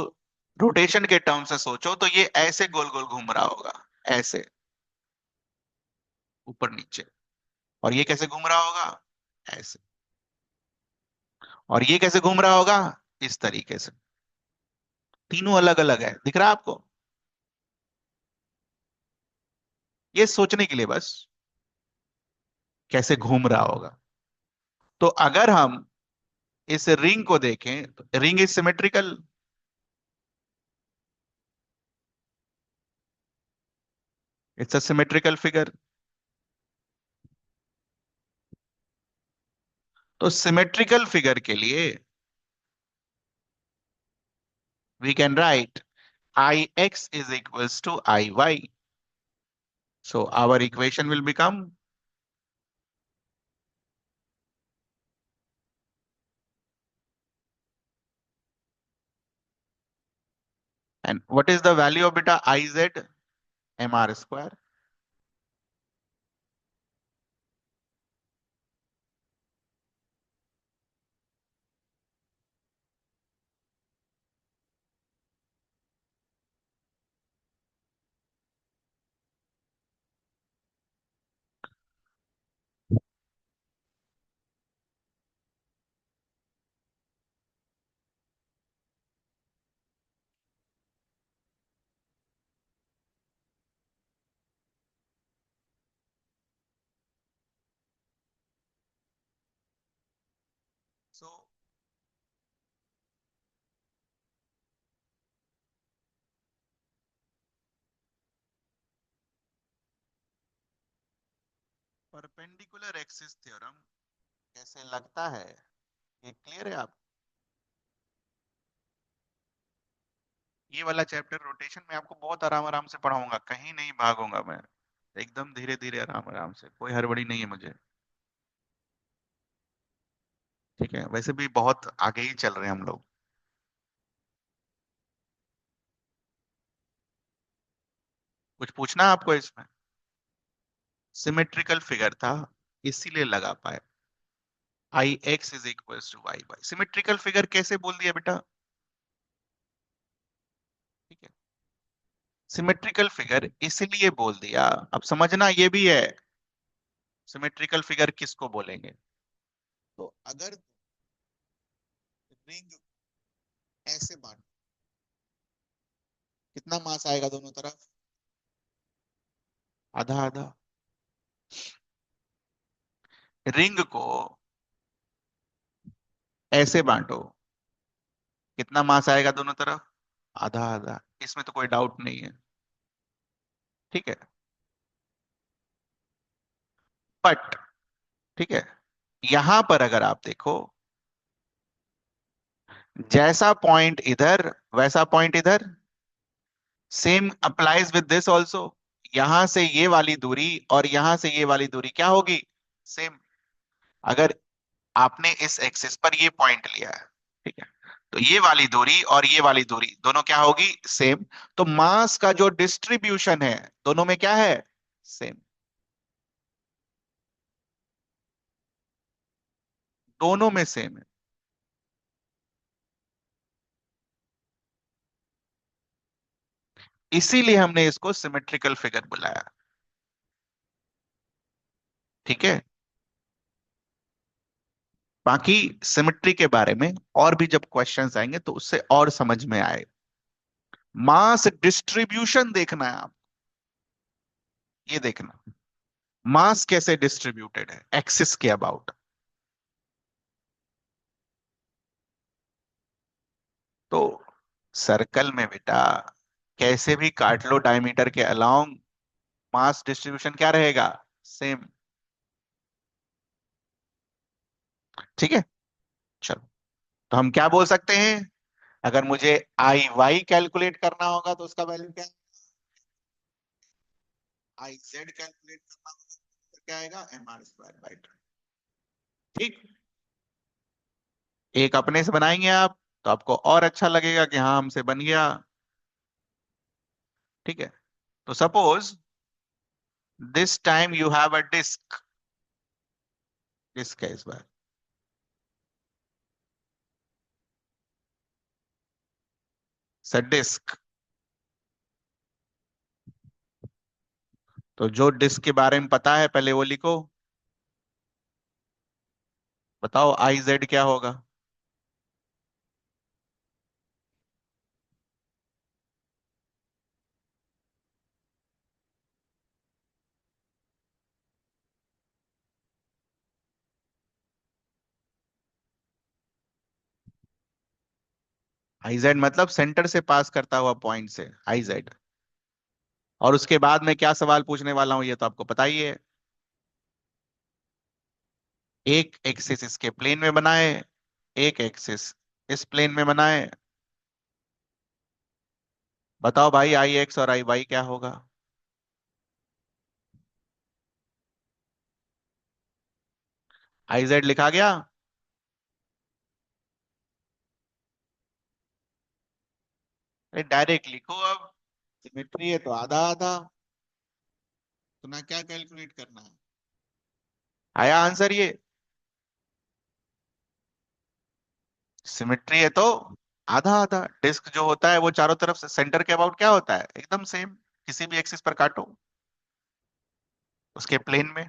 रोटेशन के टर्म से सोचो तो ये ऐसे गोल गोल घूम रहा होगा, ऐसे ऊपर नीचे। और ये कैसे घूम रहा होगा, ऐसे। और ये कैसे घूम रहा होगा, इस तरीके से। तीनों अलग अलग है, दिख रहा है आपको। ये सोचने के लिए बस, कैसे घूम रहा होगा। तो अगर हम इस रिंग को देखें तो ring is symmetrical. It's a symmetrical figure. तो सिमेट्रिकल फिगर के लिए we can write I X is equals to I Y. So our equation will become, and what is the value of beta I Z, mr²। So perpendicular axis theorem कैसे लगता है, ये clear है आप? ये वाला चैप्टर रोटेशन में आपको बहुत आराम आराम से पढ़ाऊंगा, कहीं नहीं भागूंगा मैं, एकदम धीरे धीरे आराम आराम से, कोई हड़बड़ी नहीं है मुझे। ठीक है, वैसे भी बहुत आगे ही चल रहे हैं हम लोग। कुछ पूछना है आपको इसमें? सिमेट्रिकल फिगर था, इसीलिए लगा पाए। I X is equal to Y Y, symmetrical figure कैसे बोल दिया बेटा? ठीक है, सिमेट्रिकल फिगर इसलिए बोल दिया, अब समझना ये भी है, सिमेट्रिकल फिगर किसको बोलेंगे। तो अगर रिंग ऐसे बांट, कितना मास आएगा दोनों तरफ? आधा आधा। रिंग को ऐसे बांटो, कितना मास आएगा दोनों तरफ? आधा आधा, इसमें तो कोई डाउट नहीं है। ठीक है, बट ठीक है, यहां पर अगर आप देखो, जैसा पॉइंट इधर वैसा पॉइंट इधर, same applies with this also. यहां से ये वाली दूरी और यहां से ये वाली दूरी क्या होगी? सेम। अगर आपने इस एक्सिस पर ये पॉइंट लिया है, ठीक है, तो ये वाली दूरी और ये वाली दूरी दोनों क्या होगी? सेम। तो मास का जो डिस्ट्रीब्यूशन है दोनों में क्या है? सेम। दोनों में सेम है, इसीलिए हमने इसको सिमेट्रिकल फिगर बुलाया। ठीक है, बाकी सिमेट्री के बारे में और भी जब क्वेश्चंस आएंगे तो उससे और समझ में आए। मास डिस्ट्रीब्यूशन देखना है आप, ये देखना मास कैसे डिस्ट्रीब्यूटेड है एक्सिस के अबाउट। तो सर्कल में बेटा कैसे भी काट लो डायमीटर के अलोंग, मास डिस्ट्रीब्यूशन क्या रहेगा? सेम। ठीक है, चलो, तो हम क्या बोल सकते हैं? अगर मुझे आई वाई कैलकुलेट करना होगा तो उसका वैल्यू क्या? आई जेड कैलकुलेट करना होगा तो क्या आएगा? M R square by 2। ठीक, एक अपने से बनाएंगे आप तो आपको और अच्छा लगेगा कि हाँ हमसे बन गया। ठीक है, तो suppose this time you have a disc, disc है इस बार, स डिस्क। तो जो डिस्क के बारे में पता है पहले वो लिखो, बताओ आई जेड क्या होगा? आई जेड मतलब सेंटर से पास करता हुआ पॉइंट से आई जेड। और उसके बाद में क्या सवाल पूछने वाला हूं ये तो आपको पता ही है। एक एक्सिस इसके प्लेन में बनाए, एक एक्सिस इस प्लेन में बनाए, बताओ भाई आई एक्स और आई वाई क्या होगा? आई जेड लिखा गया। अरे डायरेक्ट लिखो अब, सिमेट्री है तो आधा आधा, तो ना क्या कैलकुलेट करना है? आया आंसर ये? सिमेट्री है तो आधा आधा, डिस्क जो होता है वो चारों तरफ से सेंटर के अबाउट क्या होता है? एकदम सेम, किसी भी एक्सिस पर काटो उसके प्लेन में।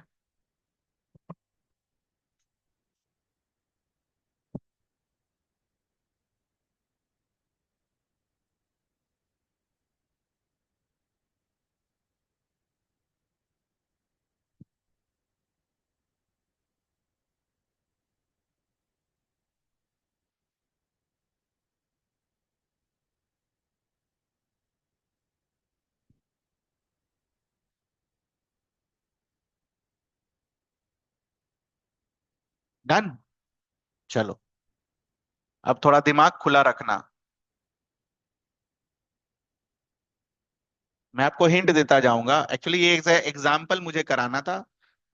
डन। चलो, अब थोड़ा दिमाग खुला रखना। मैं आपको हिंट देता जाऊंगा, एक्चुअली ये एग्जाम्पल मुझे कराना था,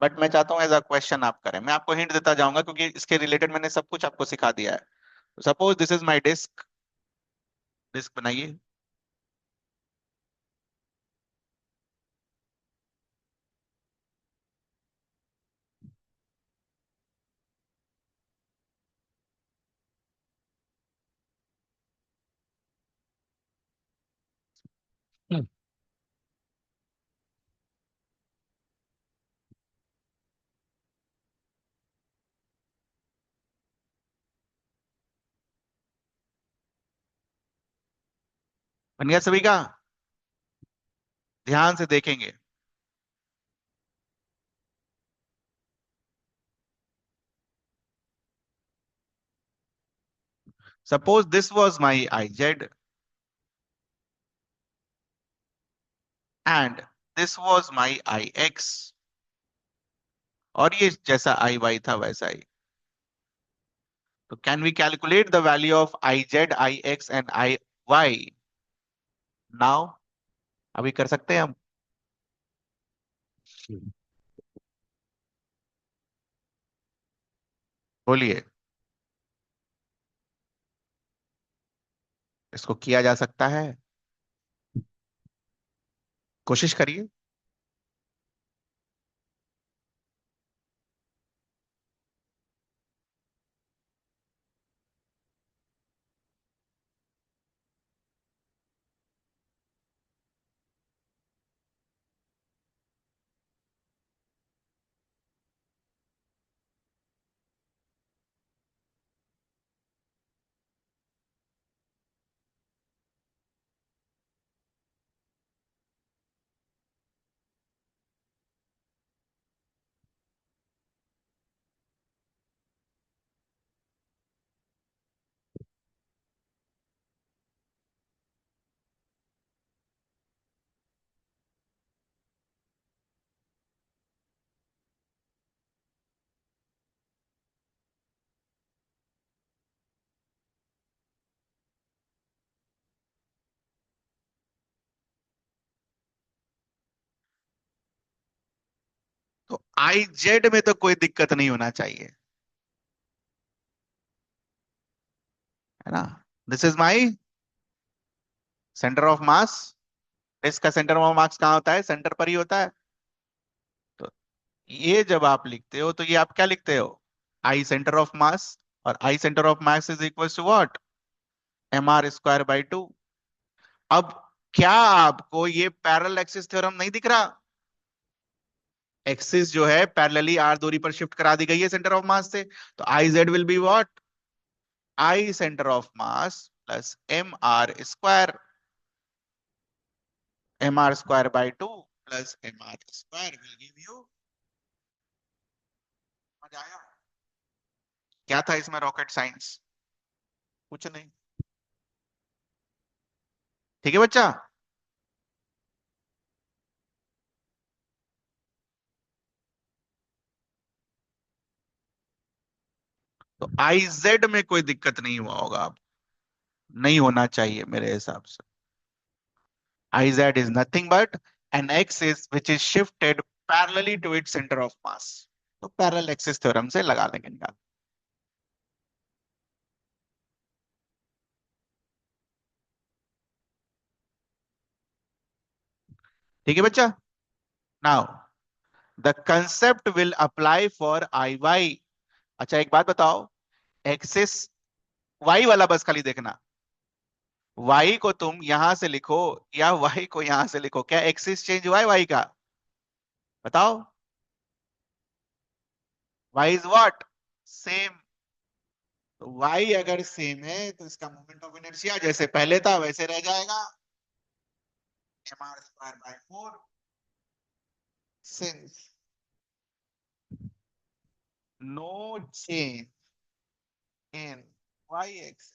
बट मैं चाहता हूँ एज अ क्वेश्चन आप करें। मैं आपको हिंट देता जाऊंगा क्योंकि इसके रिलेटेड मैंने सब कुछ आपको सिखा दिया है। Suppose this is my disc. Disc बनाइए। हम्म। बन गया सभी का? ध्यान से देखेंगे। Suppose this was my I Z and this was my I X, और ये जैसा आई वाई था वैसा ही। तो can we calculate the value of I Z, I X and I Y now? अभी कर सकते हैं हम? बोलिए। इसको किया जा सकता है, कोशिश करिए। तो आई जेड में तो कोई दिक्कत नहीं होना चाहिए, है ना? This is my centre of मास। इसका सेंटर ऑफ मास कहाँ होता है? सेंटर पर ही होता है। तो ये जब आप लिखते हो तो ये आप क्या लिखते हो? I centre of mass. और I centre of mass is equal to what? M R square by two. अब क्या आपको ये पैरेलल एक्सिस थ्योरम नहीं दिख रहा? एक्सिस जो है पैरेलली आर दूरी पर शिफ्ट करा दी गई है सेंटर ऑफ मास से। तो I Z will be what? I centre of mass plus M R square. M R square by two plus M R square will give you. मजा आया? क्या था इसमें रॉकेट साइंस? कुछ नहीं। ठीक है बच्चा। तो आई जेड में कोई दिक्कत नहीं हुआ होगा आप, नहीं होना चाहिए मेरे हिसाब से। I Z is nothing but an axis which is shifted parallelly to its centre of mass. तो पैरेलल एक्सिस थ्योरम से लगा लेंगे, निकाल। ठीक है बच्चा। Now the concept will apply for I Y. अच्छा एक बात बताओ, एक्सिस वाई वाला बस खाली देखना। वाई को तुम यहां से लिखो या वाई को यहां से लिखो, क्या एक्सिस चेंज हुआ है वाई का? बताओ। Y is what? सेम। तो वाई अगर सेम है तो इसका मोमेंट ऑफ इनर्शिया जैसे पहले था वैसे रह जाएगा, M R square by four. Since no change in Y X,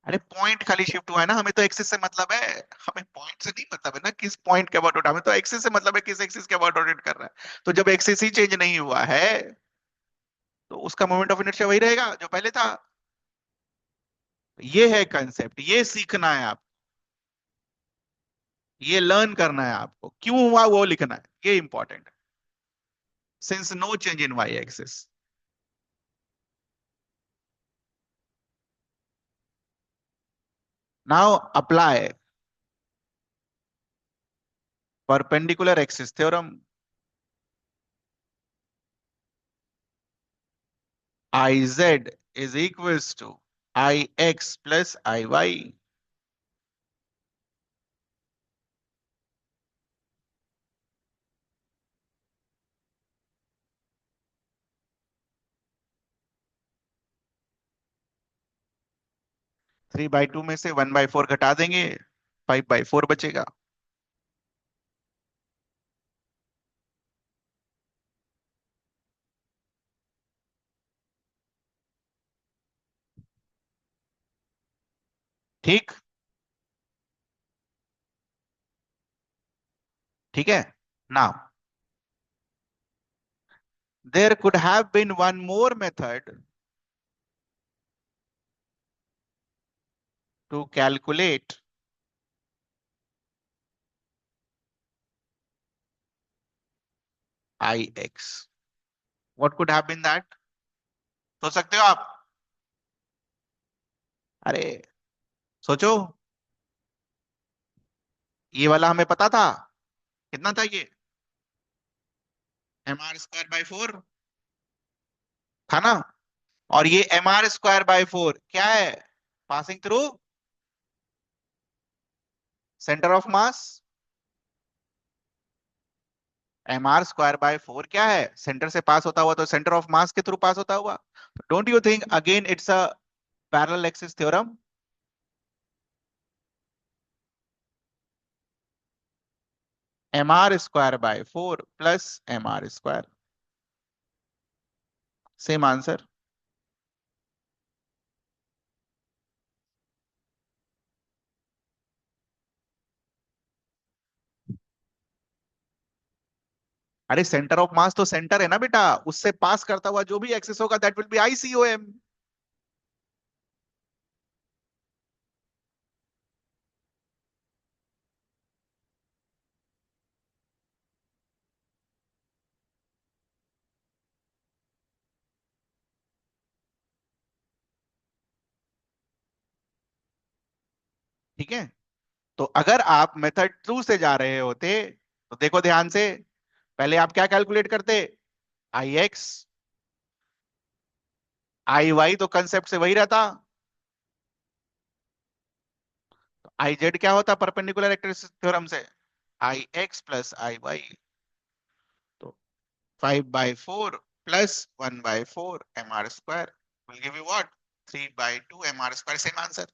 अरे पॉइंट खाली शिफ्ट हुआ है ना, हमें तो एक्सिस से मतलब है। हमें पॉइंट से नहीं मतलब है ना किस पॉइंट के अबाउट रोटेट, हमें तो एक्सिस से मतलब है किस एक्सिस के अबाउट रोटेट कर रहा है। तो जब एक्सिस ही चेंज नहीं हुआ है तो उसका मोमेंट ऑफ इनर्शिया वही रहेगा जो पहले था। ये है कंसेप्ट, ये सीखना है आप, ये लर्न करना है आपको, क्यों हुआ वो लिखना है, ये इंपॉर्टेंट है। Since no change in Y axis. Now apply perpendicular axis theorem. I Z is equals to I X plus I Y. 3/2 में से 1/4 घटा देंगे, 5/4 बचेगा। ठीक, ठीक है। Now there could have been one more method to calculate I X. What could have been that? सोच सकते हो आप? अरे सोचो, ये वाला हमें पता था, कितना था ये? mr² by 4 था ना। और ये mr²by 4 क्या है? Passing through centre of mass. mr²by 4 क्या है? सेंटर से पास होता हुआ, तो सेंटर ऑफ मास के थ्रू पास होता हुआ। Don't you think again it's a parallel axis theorem? mr²by 4 plus mr², same answer. अरे सेंटर ऑफ मास तो सेंटर है ना बेटा, उससे पास करता हुआ जो भी एक्सिस होगा दैट विल बी ICOM। ठीक है, तो अगर आप मेथड 2 से जा रहे होते तो देखो ध्यान से, पहले आप क्या कैलकुलेट करते? आई एक्स। आई वाई तो कंसेप्ट से वही रहता। आई जेड क्या होता परपेंडिकुलर एक्सिस थ्योरम से? आई एक्स प्लस आई वाई। तो 5/4 plus 1/4 mr² will give you what? 3/2 mr², same answer.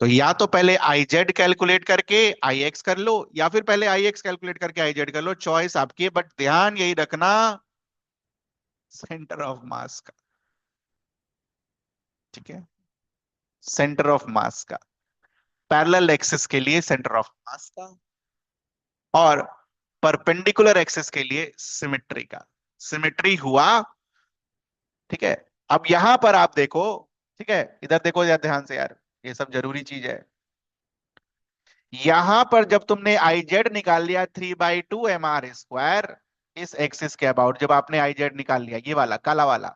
तो या तो पहले आई जेड कैलकुलेट करके आई एक्स कर लो, या फिर पहले आई एक्स कैलकुलेट करके आई जेड कर लो, चॉइस आपकी है, बट ध्यान यही रखना, सेंटर ऑफ मास का। ठीक है, सेंटर ऑफ मास का, पैरेलल एक्सिस के लिए सेंटर ऑफ मास का, और परपेंडिकुलर एक्सिस के लिए सिमेट्री का। सिमेट्री हुआ। ठीक है, अब यहां पर आप देखो, ठीक है, इधर देखो यार ध्यान से यार, ये सब जरूरी चीज है। यहां पर जब तुमने आई जेड निकाल लिया 3/2 mr², इस एक्सिस के अबाउट जब आपने आई जेड निकाल लिया, ये वाला काला वाला,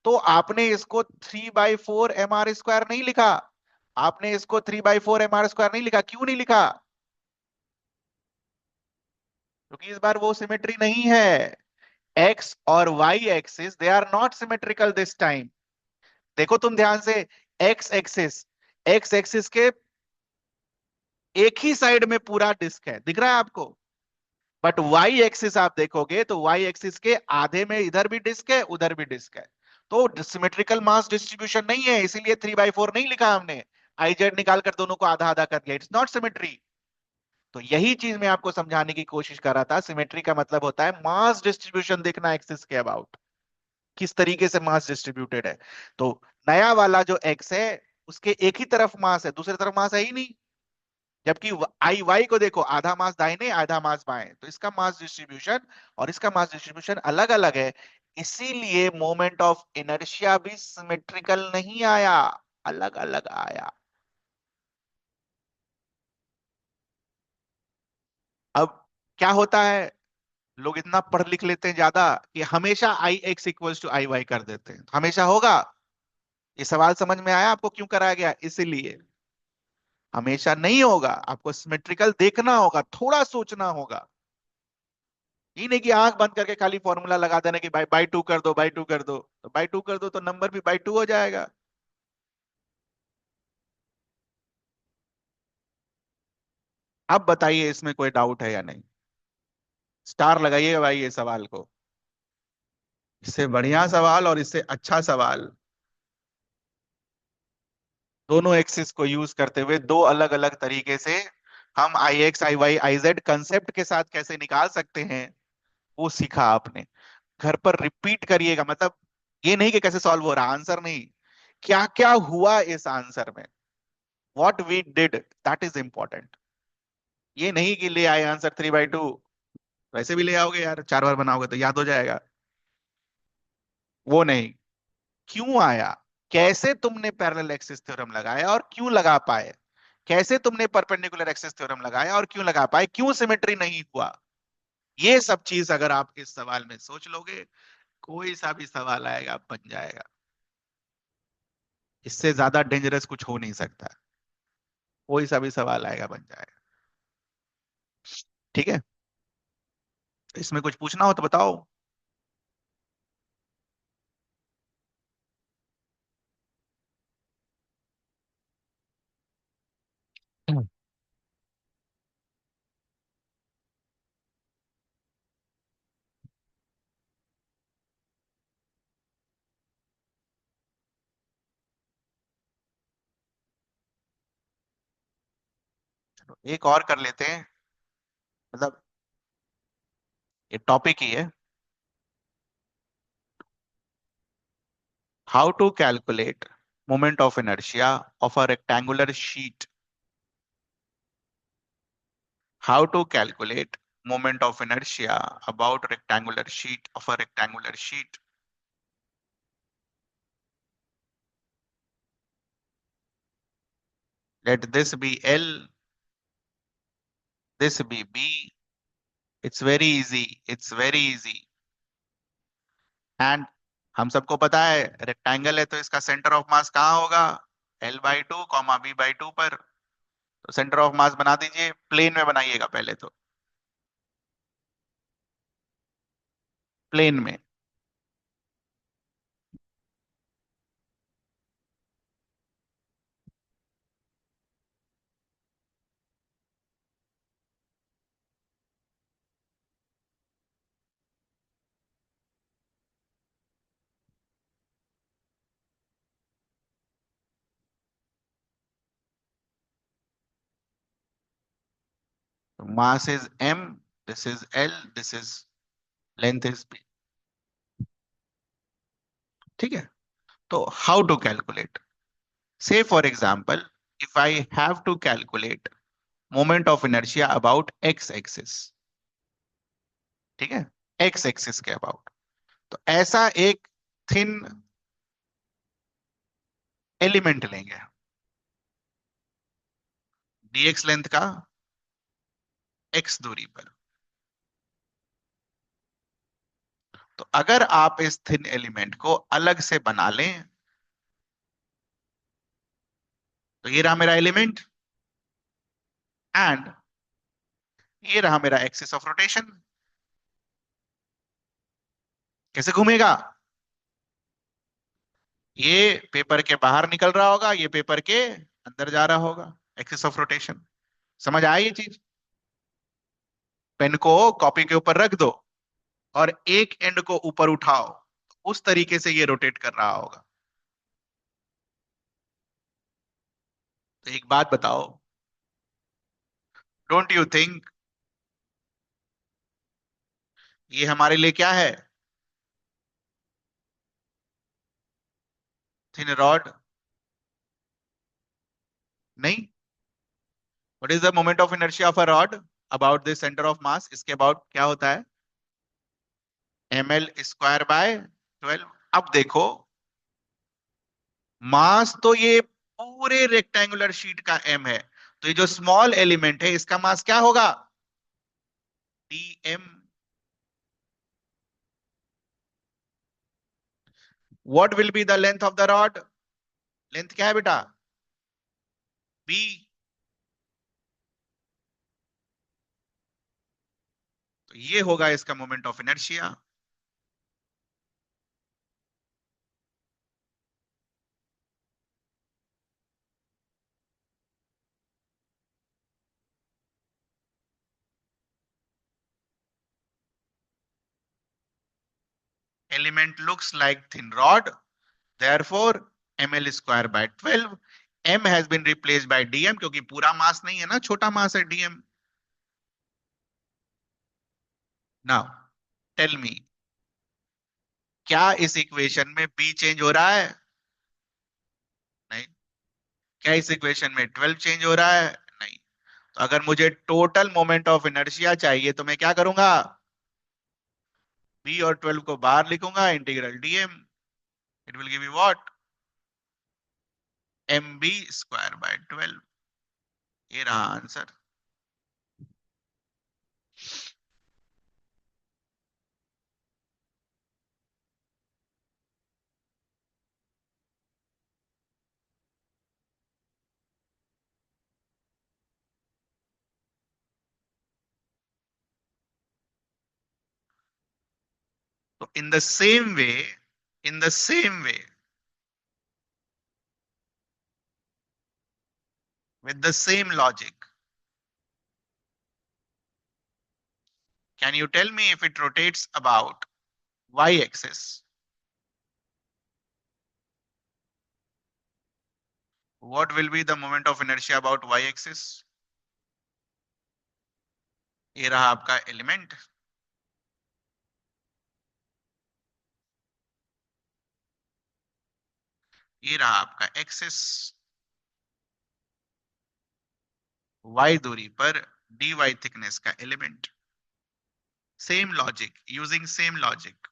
तो आपने इसको 3/4 mr² नहीं लिखा। आपने इसको 3/4 mr² नहीं लिखा, क्यों नहीं लिखा? क्योंकि इस बार वो सिमेट्री नहीं है। एक्स और Y axis they are not symmetrical this time. देखो तुम ध्यान से, एक्स एक्सिस के एक ही साइड में पूरा डिस्क है, दिख रहा है आपको। बट वाई एक्सिस आप देखोगे तो वाई एक्सिस के आधे में इधर भी डिस्क है, उधर भी डिस्क है। तो सिमेट्रिकल मास डिस्ट्रीब्यूशन नहीं है, इसीलिए 3/4 नहीं लिखा हमने। आई जेड निकाल कर दोनों को आधा आधा कर लिया, इट्स नॉट सिमेट्री।
तो यही चीज मैं आपको समझाने की कोशिश कर रहा था। सिमेट्री का मतलब होता है मास डिस्ट्रीब्यूशन देखना एक्सिस के अबाउट, किस तरीके से मास डिस्ट्रीब्यूटेड है। तो नया वाला जो एक्स है उसके एक ही तरफ मास है, दूसरी तरफ मास है ही नहीं। जबकि आई वाई को देखो, आधा मास दाहिने आधा मास बाएं, तो इसका मास डिस्ट्रीब्यूशन और इसका मास डिस्ट्रीब्यूशन अलग अलग है। इसीलिए मोमेंट ऑफ इनर्शिया भी सिमेट्रिकल नहीं आया, अलग अलग आया। अब क्या होता है, लोग इतना पढ़ लिख लेते हैं ज्यादा कि हमेशा I X equals to I Y कर देते हैं, हमेशा होगा। ये सवाल समझ में आया आपको क्यों कराया गया? इसीलिए हमेशा नहीं होगा, आपको सिमेट्रिकल देखना होगा, थोड़ा सोचना होगा। ये नहीं कि आंख बंद करके खाली फॉर्मूला लगा देना कि बाई बाई टू कर दो, बाई टू कर दो। तो बाई टू कर दो तो नंबर भी बाई टू हो जाएगा। अब बताइए इसमें कोई डाउट है या नहीं? स्टार लगाइएगा भाई ये सवाल को। इससे बढ़िया सवाल और इससे अच्छा सवाल, दोनों एक्सिस को यूज करते हुए दो अलग अलग तरीके से हम I X I Y I Z concept के साथ कैसे निकाल सकते हैं, वो सीखा आपने। घर पर रिपीट करिएगा, मतलब ये नहीं कि कैसे सॉल्व हो रहा, आंसर नहीं, क्या क्या हुआ इस आंसर में, what we did, that is important. ये नहीं कि ले आए आंसर 3/2, वैसे भी ले आओगे यार, 4 बार बनाओगे तो याद हो जाएगा। वो नहीं, क्यों आया, कैसे तुमने पैरेलल एक्सिस थ्योरम लगाया और क्यों लगा पाए, कैसे तुमने परपेंडिकुलर एक्सिस थ्योरम लगाया और क्यों लगा पाए, क्यों सिमेट्री नहीं हुआ। ये सब चीज अगर आप इस सवाल में सोच लोगे, कोई सा भी सवाल आएगा बन जाएगा। इससे ज्यादा डेंजरस कुछ हो नहीं सकता, कोई सा भी सवाल आएगा बन जाएगा। ठीक है, इसमें कुछ पूछना हो तो बताओ। चलो एक और कर लेते हैं, मतलब ये टॉपिक ही है। How to calculate moment of inertia of a rectangular sheet. How to calculate moment of inertia about rectangular sheet of a rectangular sheet. Let this be L, this be B. It's very easy. It's very easy. And हम सबको पता है rectangle है तो इसका centre of मास कहाँ होगा? L/2 comma B/2 पर। तो सेंटर ऑफ मास बना दीजिए, प्लेन में बनाइएगा पहले तो, प्लेन में। Mass is M, this is L, this is length is B। ठीक है, तो how to calculate, say for example, if I have to calculate moment of inertia about x axis, ठीक है, x axis के about, तो ऐसा एक thin element लेंगे dx लेंथ का x दूरी पर। तो अगर आप इस थिन एलिमेंट को अलग से बना लें, तो ये रहा मेरा एलिमेंट एंड ये रहा मेरा एक्सिस ऑफ रोटेशन। कैसे घूमेगा? ये पेपर के बाहर निकल रहा होगा, ये पेपर के अंदर जा रहा होगा, एक्सिस ऑफ रोटेशन। समझ आया ये चीज? पेन को कॉपी के ऊपर रख दो और एक एंड को ऊपर उठाओ, उस तरीके से ये रोटेट कर रहा होगा। तो एक बात बताओ, डोंट यू थिंक ये हमारे लिए क्या है? Thin rod? नहीं। What is the moment of inertia of a rod about the centre of mass? इसके अबाउट क्या होता है? ml²/12। अब देखो, मास तो ये पूरे रेक्टेंगुलर शीट का m है, तो ये जो स्मॉल एलिमेंट है इसका मास क्या होगा? dm। What will be the length of the rod? Length क्या है बेटा? b। तो ये होगा इसका moment of inertia. Element looks like thin rod, therefore ml²/12। m has been replaced by dm, क्योंकि पूरा मास नहीं है ना, छोटा मास है dm। नाउ टेल मी, क्या इस इक्वेशन में b चेंज हो रहा है? नहीं। क्या इस इक्वेशन में 12 चेंज हो रहा है? नहीं। तो अगर मुझे टोटल मोमेंट ऑफ इनर्शिया चाहिए तो मैं क्या करूंगा? b और 12 को बाहर लिखूंगा, integral dm। It will give you what? mb²/12। ये रहा आंसर। तो in the same way, in the same way, with the same logic, can you tell me if it rotates about y-axis, what will be the moment of inertia about y-axis? ये रहा आपका element, ये रहा आपका axis, y दूरी पर dy thickness का element. Same logic, using same logic.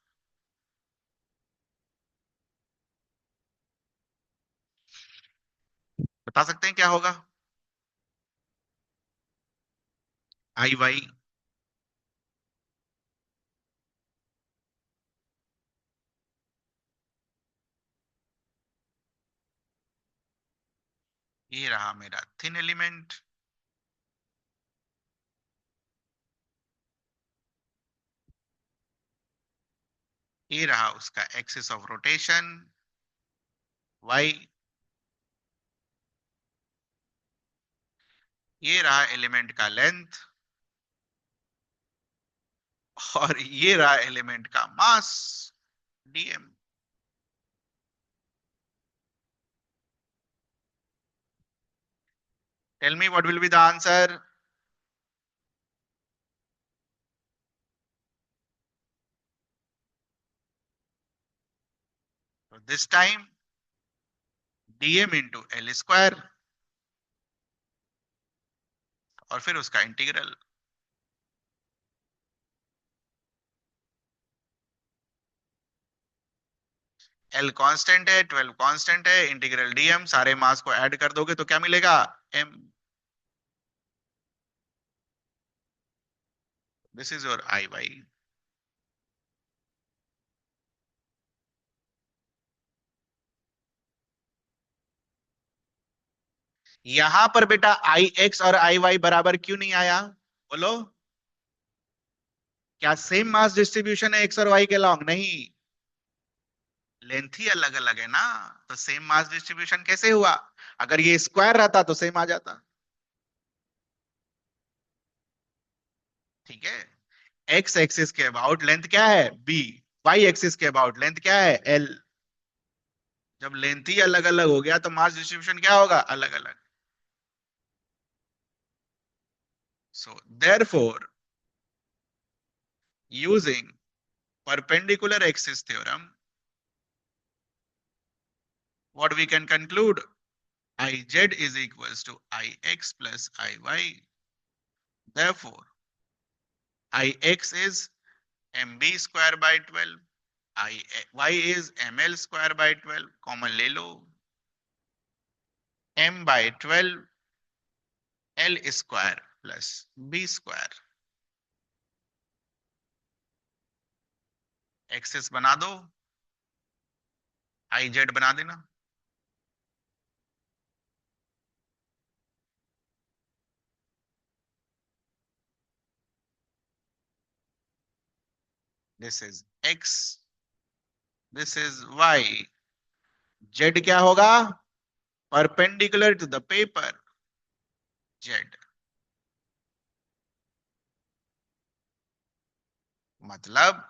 बता सकते हैं क्या होगा? आई वाई, ये रहा मेरा थिन एलिमेंट, ये रहा उसका एक्सिस ऑफ रोटेशन y, ये रहा एलिमेंट का लेंथ, और ये रहा एलिमेंट का मास dm। Tell me what will be the answer? So this time dm into l², और फिर उसका इंटीग्रल। l कांस्टेंट है, 12 कांस्टेंट है, इंटीग्रल dm, सारे मास को ऐड कर दोगे तो क्या मिलेगा? m। This is your I Y. यहां पर बेटा आई एक्स और आई वाई बराबर क्यों नहीं आया? बोलो। क्या सेम मास डिस्ट्रीब्यूशन है एक्स और वाई के लॉन्ग? नहीं, लेंथ ही अलग अलग है ना, तो सेम मास डिस्ट्रीब्यूशन कैसे हुआ? अगर ये स्क्वायर रहता तो सेम आ जाता। ठीक है, एक्स एक्सिस के अबाउट लेंथ क्या है? बी। वाई एक्सिस के अबाउट लेंथ क्या है? एल। जब लेंथ ही अलग अलग हो गया तो मास डिस्ट्रीब्यूशन क्या होगा? अलग अलग।
So therefore, using perpendicular axis theorem, what we can conclude? Iz is equals to Ix plus Iy. Therefore, Ix is mb square by 12, y is ml square by 12, common ले लो, m by 12 l square plus b square. Axes बना दो, Iz बना देना. This is x, this is y. z क्या होगा? Perpendicular to the paper, z. मतलब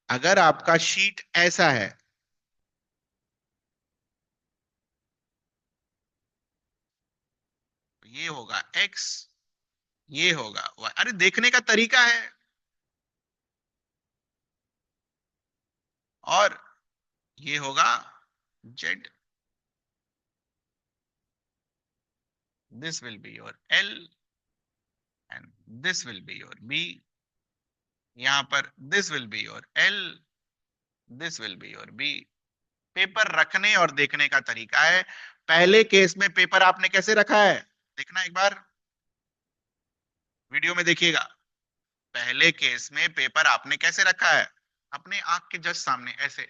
अगर आपका शीट ऐसा है, ये होगा x, ये होगा y. अरे देखने का तरीका है. और ये होगा z. This will be your L and this will be your B. यहां पर this will be your L, this will be your B. Paper रखने और देखने का तरीका है. पहले केस में पेपर आपने कैसे रखा है, देखना एक बार, वीडियो में देखिएगा. पहले केस में पेपर आपने कैसे रखा है? अपने आंख के जस्ट सामने ऐसे.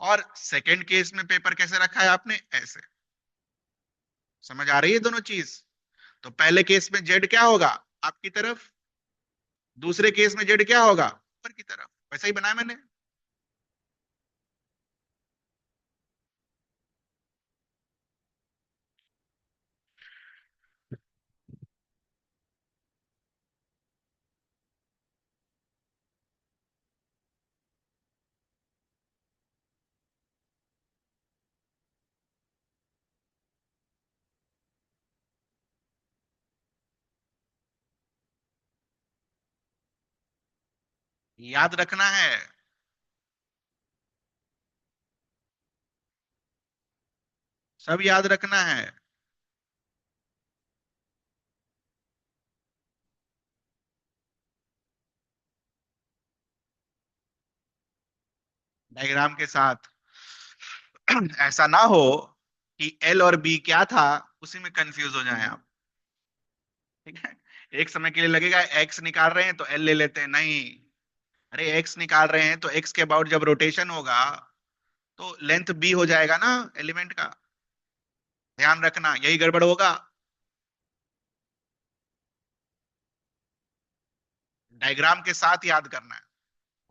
और सेकंड केस में पेपर कैसे रखा है आपने? ऐसे. समझ आ रही है दोनों चीज? तो पहले केस में जेड क्या होगा? आपकी तरफ. दूसरे केस में जेड क्या होगा? ऊपर की तरफ. वैसा ही बनाया मैंने. याद रखना है. सब याद रखना है. डायग्राम के साथ. ऐसा ना हो कि एल और बी क्या था उसी में कंफ्यूज हो जाएं आप. ठीक है. एक समय के लिए लगेगा एक्स निकाल रहे हैं तो एल ले लेते हैं. नहीं, अरे एक्स निकाल रहे हैं तो एक्स के अबाउट जब रोटेशन होगा तो लेंथ बी हो जाएगा ना एलिमेंट का. ध्यान रखना, यही गड़बड़ होगा. डायग्राम के साथ याद करना है.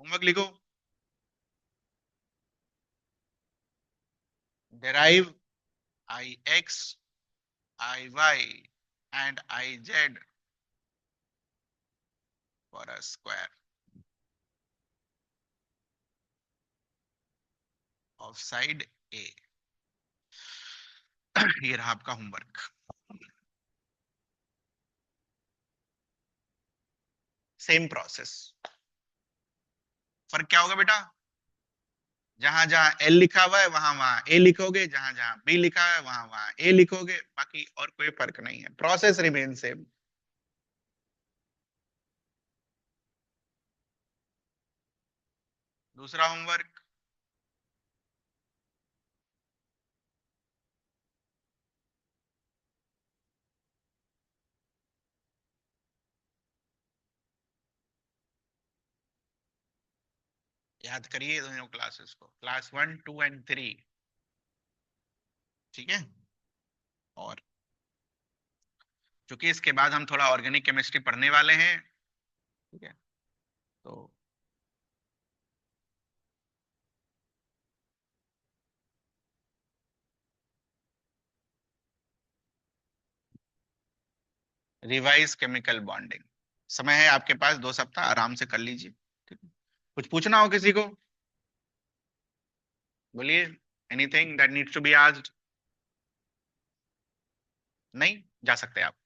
होमवर्क लिखो. derive Ix, Iy and Iz for a square of side A. ये रहा आपका होमवर्क. Same process. फर्क क्या होगा बेटा? जहां जहां एल लिखा हुआ है वहां वहां ए लिखोगे, जहां जहां बी लिखा है वहां वहां ए लिखोगे. बाकी और कोई फर्क नहीं है. Process remain same. दूसरा होमवर्क. याद करिए दोनों क्लासेस को, क्लास 1, 2 एंड 3. ठीक है. और चूंकि इसके बाद हम थोड़ा ऑर्गेनिक केमिस्ट्री पढ़ने वाले हैं, ठीक है, तो रिवाइज केमिकल बॉन्डिंग. समय है आपके पास 2 सप्ताह, आराम से कर लीजिए. ठीक है. कुछ पूछना हो किसी को, बोलिए. Anything that needs to be asked? नहीं, जा सकते हैं आप.